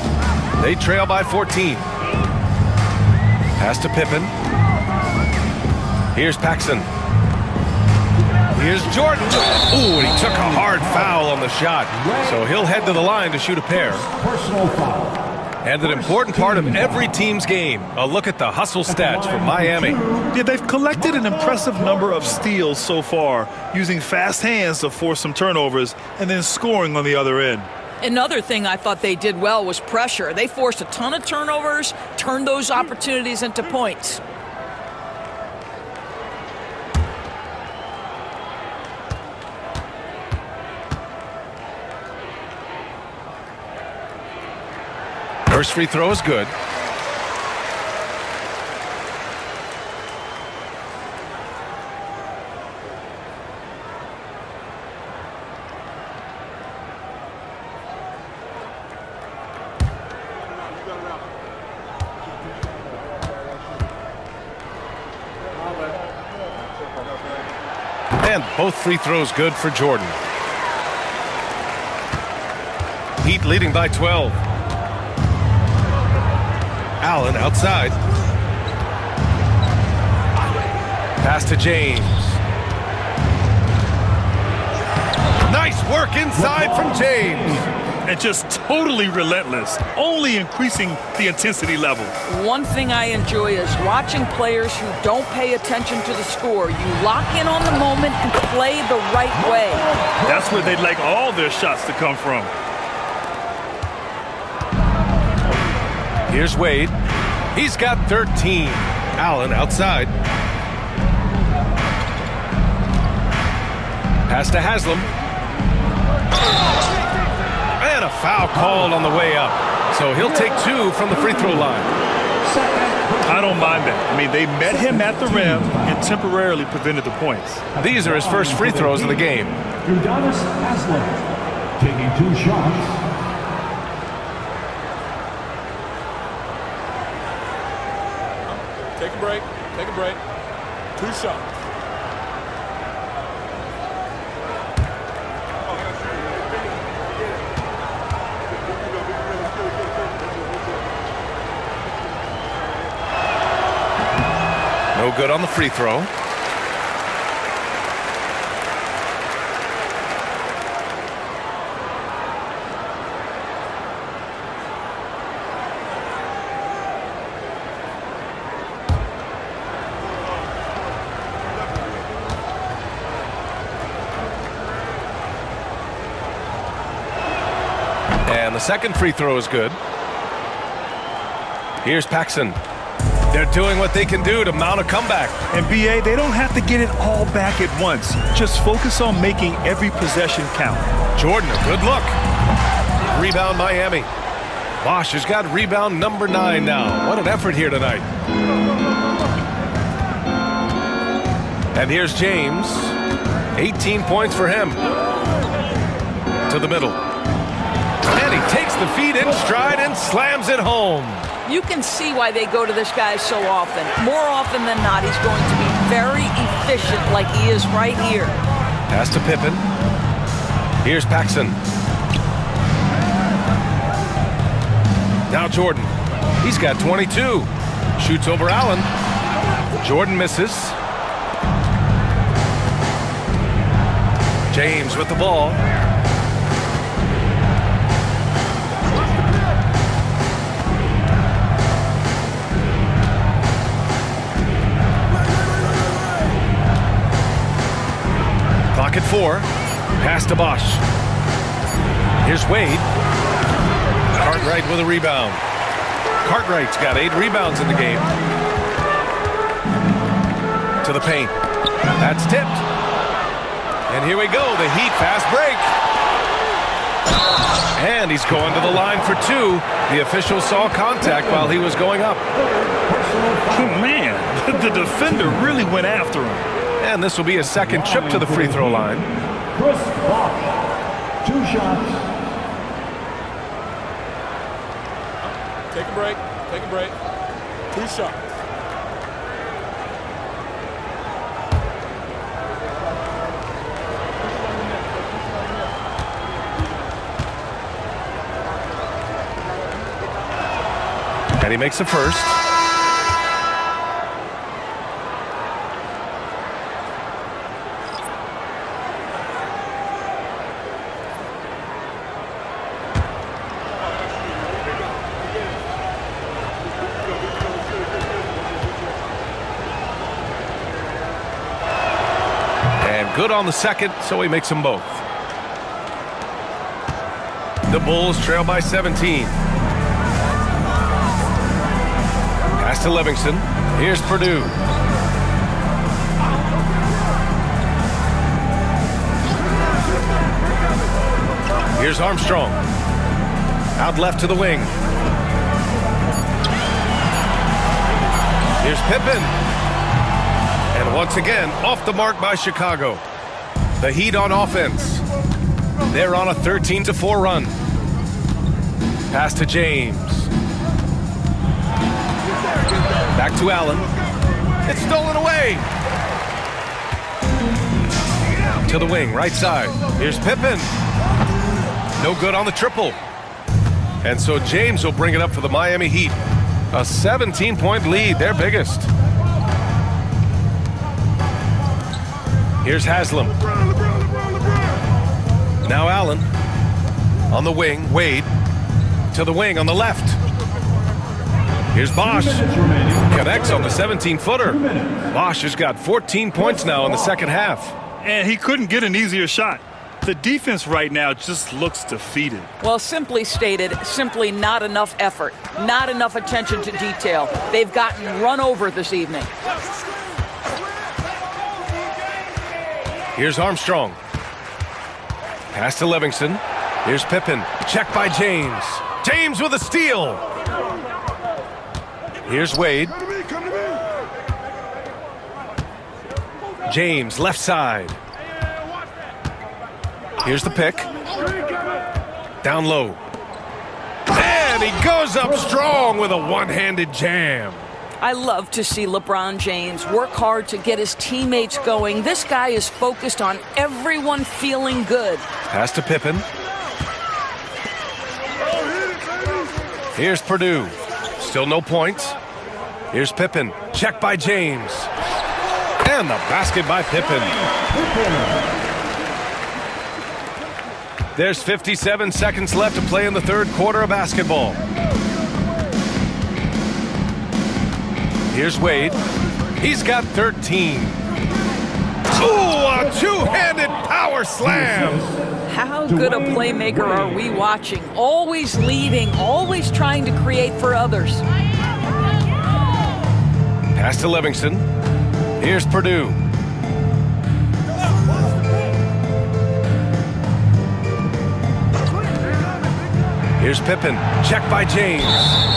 A: They trail by 14. Pass to Pippen. Here's Paxson. Here's Jordan. Ooh, and he took a hard foul on the shot. So he'll head to the line to shoot a pair.
C: Personal foul.
A: And an important part of every team's game. A look at the hustle stats from Miami.
E: Yeah, they've collected an impressive number of steals so far, using fast hands to force some turnovers and then scoring on the other end.
B: Another thing I thought they did well was pressure. They forced a ton of turnovers, turned those opportunities into points.
A: First free throw is good. And both free throws good for Jordan. Heat leading by 12. Allen outside. Pass to James. Nice work inside from James.
E: And just totally relentless, only increasing the intensity level.
B: One thing I enjoy is watching players who don't pay attention to the score. You lock in on the moment and play the right way.
E: That's where they'd like all their shots to come from.
A: Here's Wade. He's got 13. Allen outside. Pass to Haslam. And a foul called on the way up. So he'll take 2 from the free throw line.
E: I don't mind that. I mean, they met him at the rim and temporarily prevented the points.
A: These are his first free throws of the game.
C: Udonis Haslam taking 2 shots.
D: Take a break. Take a break. 2 shots.
A: No good on the free throw. And the second free throw is good. Here's Paxson. They're doing what they can do to mount a comeback.
E: And BA, they don't have to get it all back at once. Just focus on making every possession count.
A: Jordan, a good look. Rebound Miami. Bosch has got rebound number 9 now. What an effort here tonight. And here's James. 18 points for him. To the middle. And he takes the feed in stride and slams it home.
B: You can see why they go to this guy so often. More often than not, he's going to be very efficient like he is right here.
A: Pass to Pippen. Here's Paxson. Now Jordan. He's got 22. Shoots over Allen. Jordan misses. James with the ball. Clock at 4. Pass to Bosch. Here's Wade. Cartwright with a rebound. Cartwright's got 8 rebounds in the game. To the paint. That's tipped. And here we go, the Heat fast break. And he's going to the line for 2. The official saw contact while he was going up.
E: Man, the defender really went after him.
A: And this will be his second trip to the free throw line.
C: Chris Bosh, 2 shots.
D: Take a break. Take a break. 2 shots.
A: And he makes the first. Good on the second, so he makes them both. The Bulls trail by 17. Pass to Livingston. Here's Purdue. Here's Armstrong. Out left to the wing. Here's Pippen. And once again, off the mark by Chicago. The Heat on offense. They're on a 13-4 run. Pass to James. Back to Allen. It's stolen away. To the wing, right side. Here's Pippen. No good on the triple. And so James will bring it up for the Miami Heat. A 17-point lead, their biggest. Here's Haslam. Now Allen. On the wing, Wade. To the wing on the left. Here's Bosch. Connects on the 17-footer. Bosch has got 14 points now in the second half.
E: And he couldn't get an easier shot. The defense right now just looks defeated.
B: Well, simply stated, simply not enough effort, not enough attention to detail. They've gotten run over this evening.
A: Here's Armstrong. Pass to Livingston. Here's Pippen. Check by James. James with a steal. Here's Wade. James, left side. Here's the pick. Down low. And he goes up strong with a one-handed jam.
B: I love to see LeBron James work hard to get his teammates going. This guy is focused on everyone feeling good.
A: Pass to Pippen. Here's Purdue. Still no points. Here's Pippen. Check by James. And the basket by Pippen. There's 57 seconds left to play in the third quarter of basketball. Here's Wade. He's got 13. Ooh, a two-handed power slam.
B: How good a playmaker are we watching? Always leading, always trying to create for others.
A: Pass to Livingston. Here's Purdue. Here's Pippen. Check by James.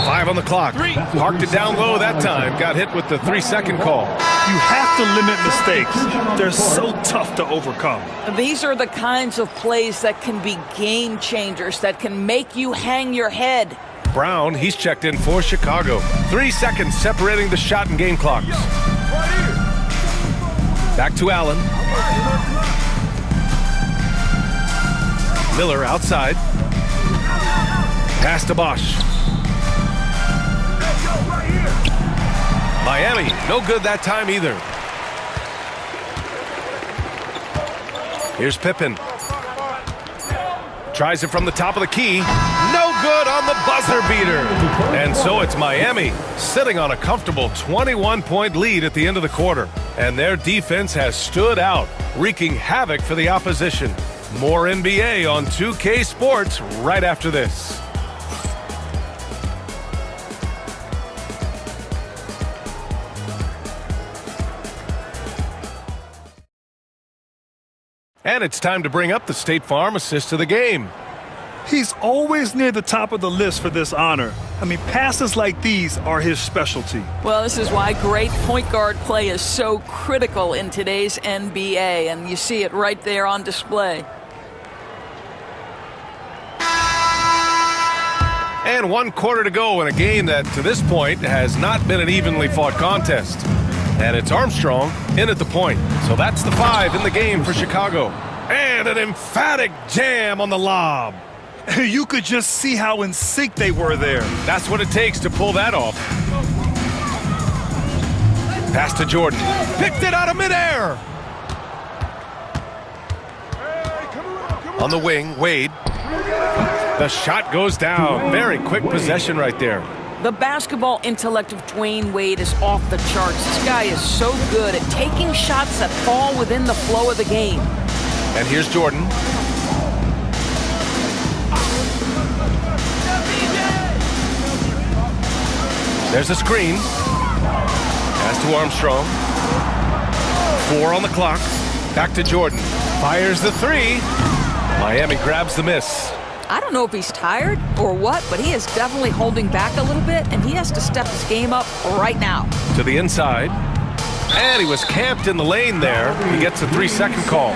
A: 5 on the clock. Parked it down low that time. Got hit with the 3-second call.
E: You have to limit mistakes. They're so tough to overcome.
B: These are the kinds of plays that can be game changers, that can make you hang your head.
A: Brown, he's checked in for Chicago. 3 seconds separating the shot and game clocks. Back to Allen. Miller outside. Pass to Bosch. Miami, no good that time either. Here's Pippen. Tries it from the top of the key. No good on the buzzer beater. And so it's Miami sitting on a comfortable 21-point lead at the end of the quarter. And their defense has stood out, wreaking havoc for the opposition. More NBA on 2K Sports right after this. And it's time to bring up the State Farm assist of the game.
E: He's always near the top of the list for this honor. I mean, passes like these are his specialty.
B: Well, this is why great point guard play is so critical in today's NBA, and you see it right there on display.
A: And 1 quarter to go in a game that, to this point, has not been an evenly fought contest. And it's Armstrong in at the point. So that's the 5 in the game for Chicago. And an emphatic jam on the lob.
E: You could just see how in sync they were there.
A: That's what it takes to pull that off. Pass to Jordan. Picked it out of midair. On the wing, Wade. The shot goes down. Very quick possession right there.
B: The basketball intellect of Dwayne Wade is off the charts. This guy is so good at taking shots that fall within the flow of the game.
A: And here's Jordan. There's a screen. Pass to Armstrong. 4 on the clock. Back to Jordan. Fires the 3. Miami grabs the miss.
B: I don't know if he's tired or what, but he is definitely holding back a little bit, and he has to step his game up right now.
A: To the inside. And he was camped in the lane there. He gets a 3-second call.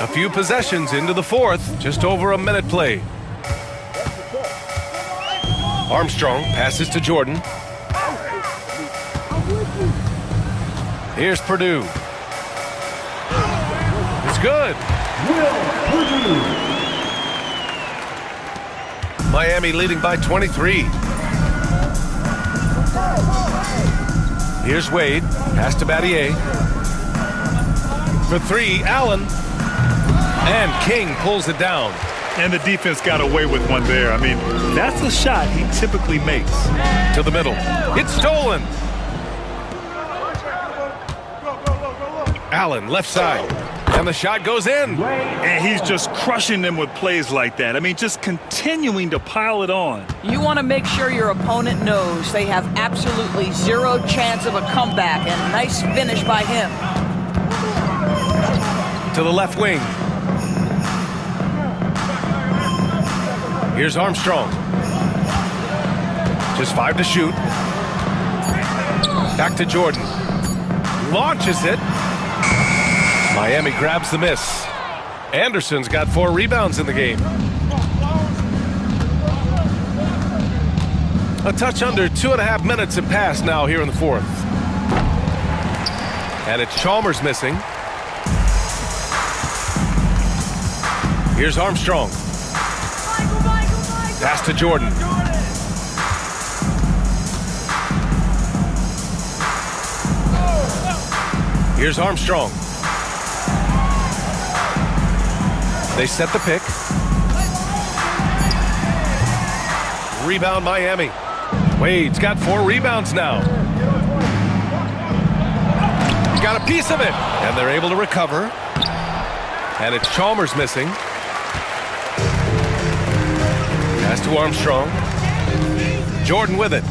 A: A few possessions into the fourth, just over a minute played. Armstrong passes to Jordan. Here's Purdue. It's good. Miami leading by 23. Here's Wade. Pass to Battier. For three, Allen. And King pulls it down.
E: And the defense got away with one there. I mean, that's a shot he typically makes.
A: To the middle. It's stolen. Allen, left side. And the shot goes in.
E: And he's just crushing them with plays like that. I mean, just continuing to pile it on.
B: You want to make sure your opponent knows they have absolutely zero chance of a comeback, and nice finish by him.
A: To the left wing. Here's Armstrong. Just 5 to shoot. Back to Jordan. Launches it. Miami grabs the miss. Anderson's got 4 rebounds in the game. A touch under 2.5 minutes have passed now here in the fourth. And it's Chalmers missing. Here's Armstrong. Pass to Jordan. Here's Armstrong. They set the pick. Rebound Miami. Wade's got 4 rebounds now. Got a piece of it. And they're able to recover. And it's Chalmers missing. Pass to Armstrong. Jordan with it.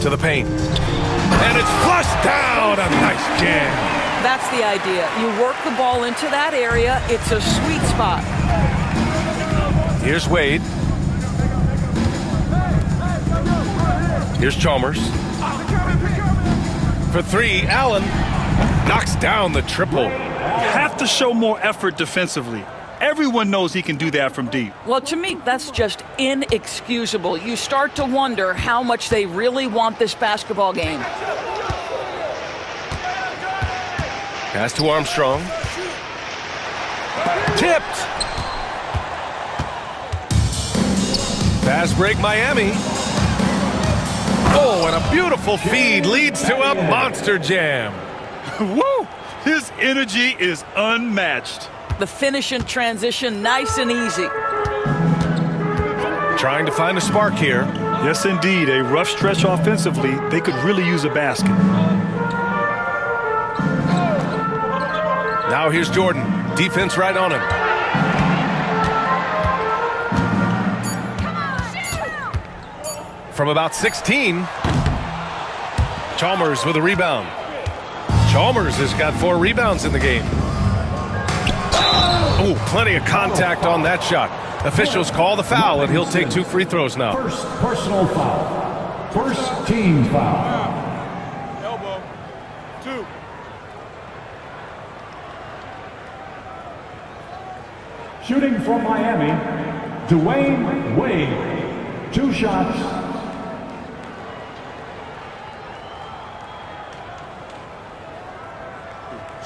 A: To the paint. And it's flushed down. A nice jam.
B: That's the idea. You work the ball into that area. It's a sweet spot.
A: Here's Wade. Here's Chalmers. For 3, Allen knocks down the triple.
E: You have to show more effort defensively. Everyone knows he can do that from deep.
B: Well, to me, that's just inexcusable. You start to wonder how much they really want this basketball game.
A: Pass to Armstrong. Tipped. Fast break Miami. Oh, and a beautiful feed leads to a monster jam.
E: Woo! His energy is unmatched.
B: The finish in transition, nice and easy.
A: Trying to find a spark here.
E: Yes, indeed. A rough stretch offensively. They could really use a basket.
A: Now here's Jordan. Defense right on him. From about 16, Chalmers with a rebound. Chalmers has got 4 rebounds in the game. Oh, plenty of contact on that shot. Officials call the foul, and he'll take 2 free throws now.
C: First personal foul. First team foul.
D: Elbow. 2.
C: Shooting from Miami, Dwayne Wade. 2 shots.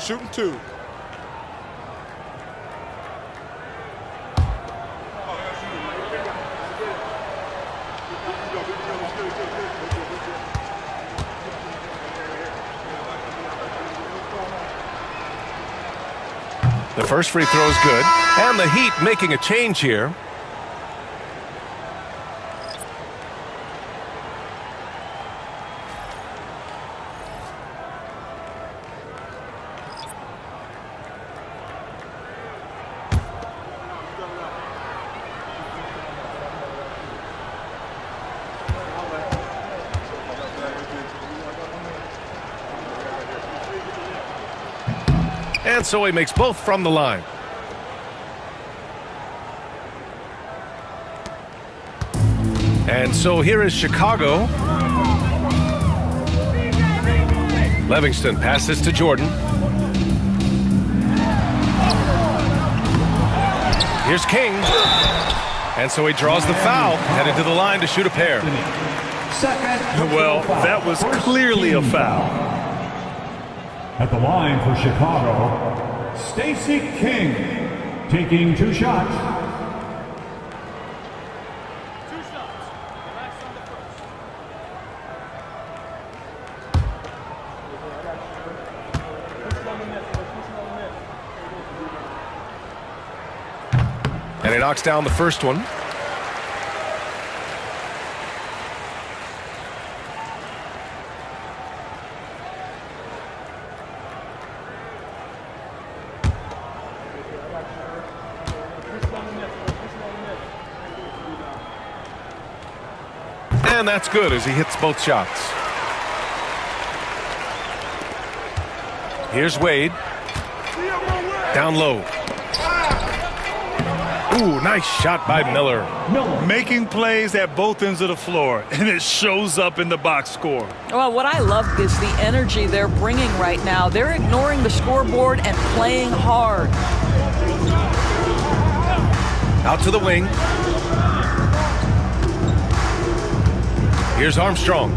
D: Shooting 2.
A: The first free throw is good, and the Heat making a change here. And so he makes both from the line. And so here is Chicago. Livingston passes to Jordan. Here's King. And so he draws the foul, headed to the line to shoot a pair.
E: Well, that was clearly a foul.
C: At the line for Chicago, Stacey King, taking 2 shots.
A: And he knocks down the first one. And that's good as he hits both shots. Here's Wade. Down low. Ooh, nice shot by Miller.
E: Making plays at both ends of the floor, and it shows up in the box score.
B: Well, what I love is the energy they're bringing right now. They're ignoring the scoreboard and playing hard.
A: Out to the wing. Here's Armstrong.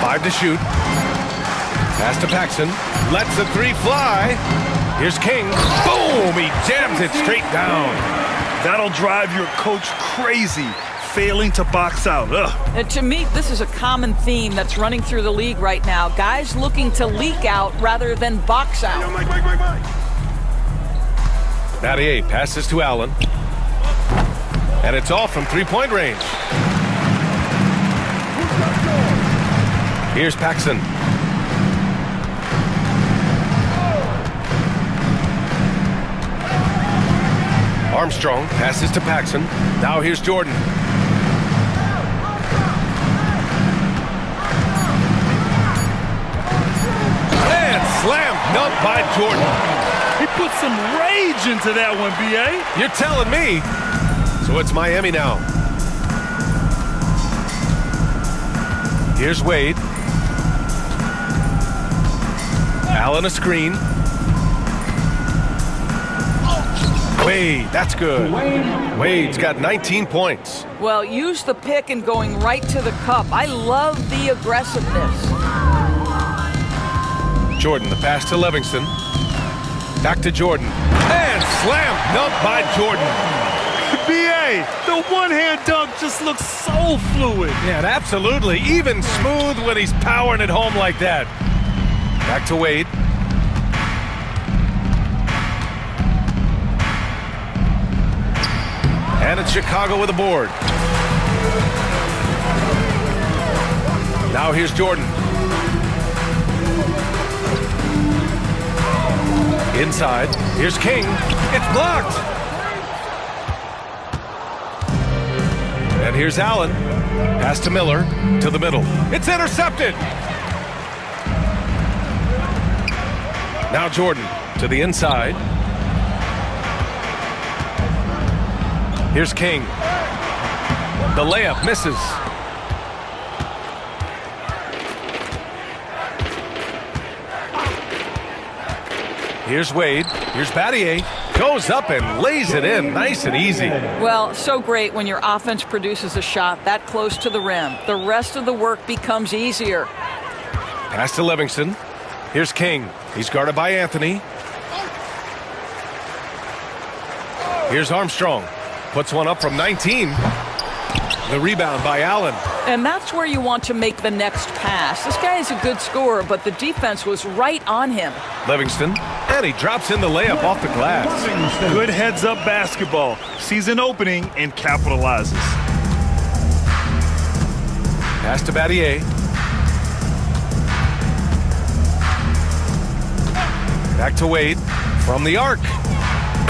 A: 5 to shoot. Pass to Paxson. Lets the 3 fly. Here's King. Boom! He jams it straight down.
E: That'll drive your coach crazy, failing to box out.
B: And to me, this is a common theme that's running through the league right now. Guys looking to leak out rather than box out.
A: Battier passes to Allen. And it's all from 3-point range. Here's Paxson. Armstrong passes to Paxson. Now here's Jordan. And slam dunk by Jordan.
E: He put some rage into that one, B.A.
A: You're telling me. So it's Miami now. Here's Wade. Allen a screen. Wade, that's good. Wade's got 19 points.
B: Well, use the pick and going right to the cup. I love the aggressiveness.
A: Jordan, the pass to Livingston. Back to Jordan. And slam dunk by Jordan.
E: B.A., the one-hand dunk just looks so fluid.
A: Yeah, absolutely. Even smooth when he's powering it home like that. Back to Wade. And it's Chicago with a board. Now here's Jordan. Inside. Here's King. It's blocked. And here's Allen. Pass to Miller. To the middle. It's intercepted. Now Jordan to the inside. Here's King. The layup misses. Here's Wade. Here's Battier. Goes up and lays it in nice and easy.
B: Well, so great when your offense produces a shot that close to the rim. The rest of the work becomes easier.
A: Pass to Livingston. Here's King. He's guarded by Anthony. Here's Armstrong. Puts one up from 19. The rebound by Allen.
B: And that's where you want to make the next pass. This guy is a good scorer, but the defense was right on him.
A: Livingston. And he drops in the layup off the glass.
E: Good heads-up basketball. Sees an opening and capitalizes.
A: Pass to Battier. Back to Wade. From the arc.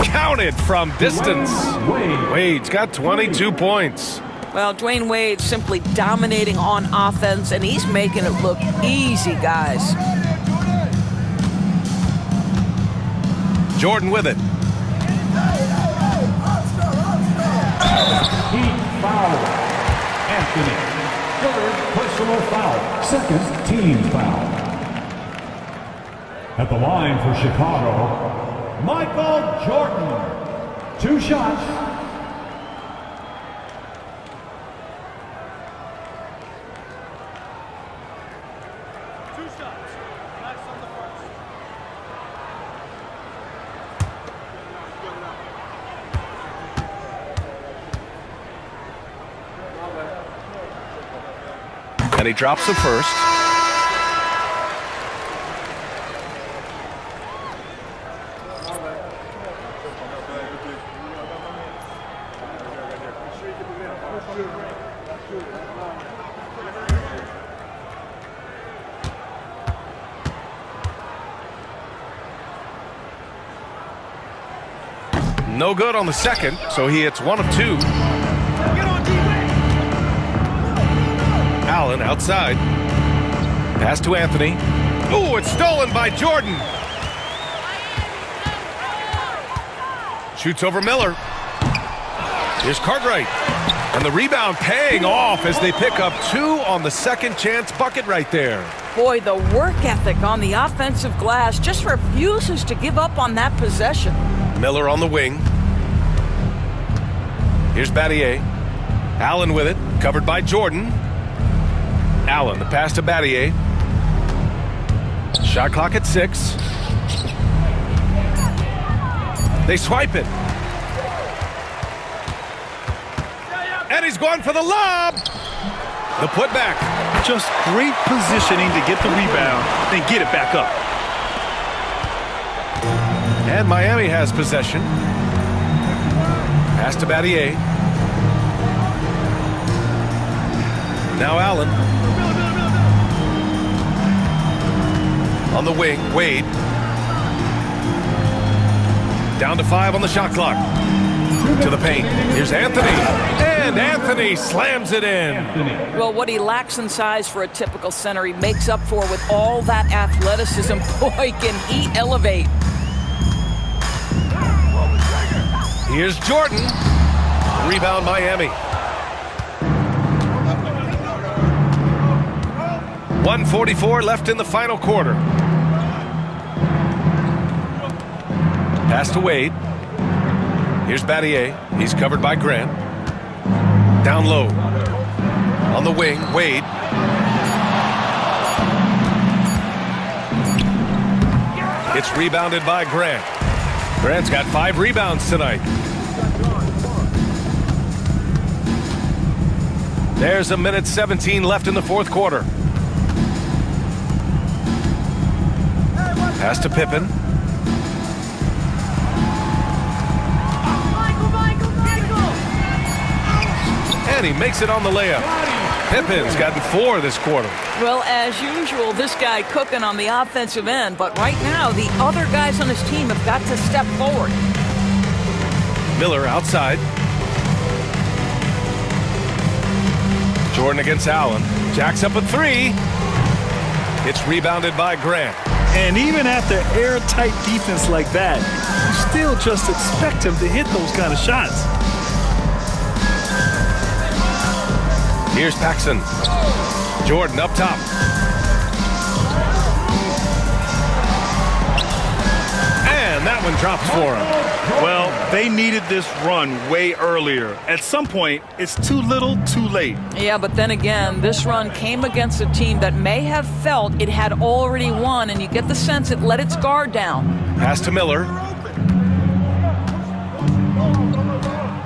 A: Counted from distance. Wade's got 22 points.
B: Well, Dwayne Wade simply dominating on offense, and he's making it look easy, guys.
A: Jordan with it.
C: Team foul. Anthony. Third personal foul. Second team foul. At the line for Chicago, Michael Jordan. 2 shots.
A: And he drops the first. No good on the second, so he hits 1 of 2. Allen outside. Pass to Anthony. Ooh, it's stolen by Jordan. Shoots over Miller. Here's Cartwright. And the rebound paying off as they pick up 2 on the second chance bucket right there.
B: Boy, the work ethic on the offensive glass just refuses to give up on that possession.
A: Miller on the wing. Here's Battier. Allen with it, covered by Jordan. Allen, the pass to Battier. Shot clock at 6. They swipe it. And he's going for the lob. The putback.
E: Just great positioning to get the rebound, then get it back up.
A: And Miami has possession. Pass to Battier. Now Allen. On the wing, Wade. Down to 5 on the shot clock. To the paint. Here's Anthony. And Anthony slams it in.
B: Well, what he lacks in size for a typical center, he makes up for with all that athleticism. Boy, can he elevate.
A: Here's Jordan. Rebound Miami. 1:44 left in the final quarter. Pass to Wade. Here's Battier. He's covered by Grant. Down low. On the wing, Wade. It's rebounded by Grant. Grant's got 5 rebounds tonight. There's 1:17 left in the fourth quarter. Pass to Pippen. And he makes it on the layup. Pippen's gotten 4 this quarter.
B: Well, as usual, this guy cooking on the offensive end, but right now the other guys on his team have got to step forward.
A: Miller outside. Jordan against Allen. Jacks up a 3. It's rebounded by Grant.
E: And even after airtight defense like that, you still just expect him to hit those kind of shots.
A: Here's Paxson. Jordan up top. And that one drops for him.
E: Well, they needed this run way earlier. At some point, it's too little, too late.
B: Yeah, but then again, this run came against a team that may have felt it had already won, and you get the sense it let its guard down.
A: Pass to Miller.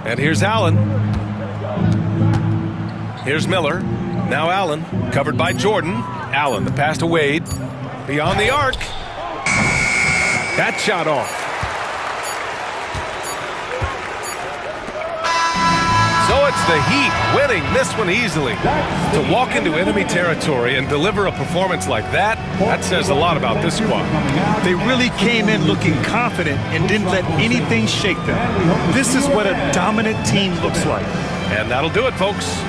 A: And here's Allen. Here's Miller. Now Allen, covered by Jordan. Allen, the pass to Wade. Beyond the arc. That shot off. So it's the Heat winning this one easily. To walk into enemy territory and deliver a performance like that, that says a lot about this squad.
E: They really came in looking confident and didn't let anything shake them. This is what a dominant team looks like.
A: And that'll do it, folks.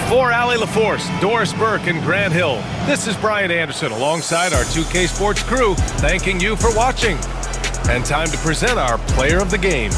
A: For Allie LaForce, Doris Burke, and Grant Hill, this is Brian Anderson alongside our 2K Sports crew, thanking you for watching. And time to present our player of the game.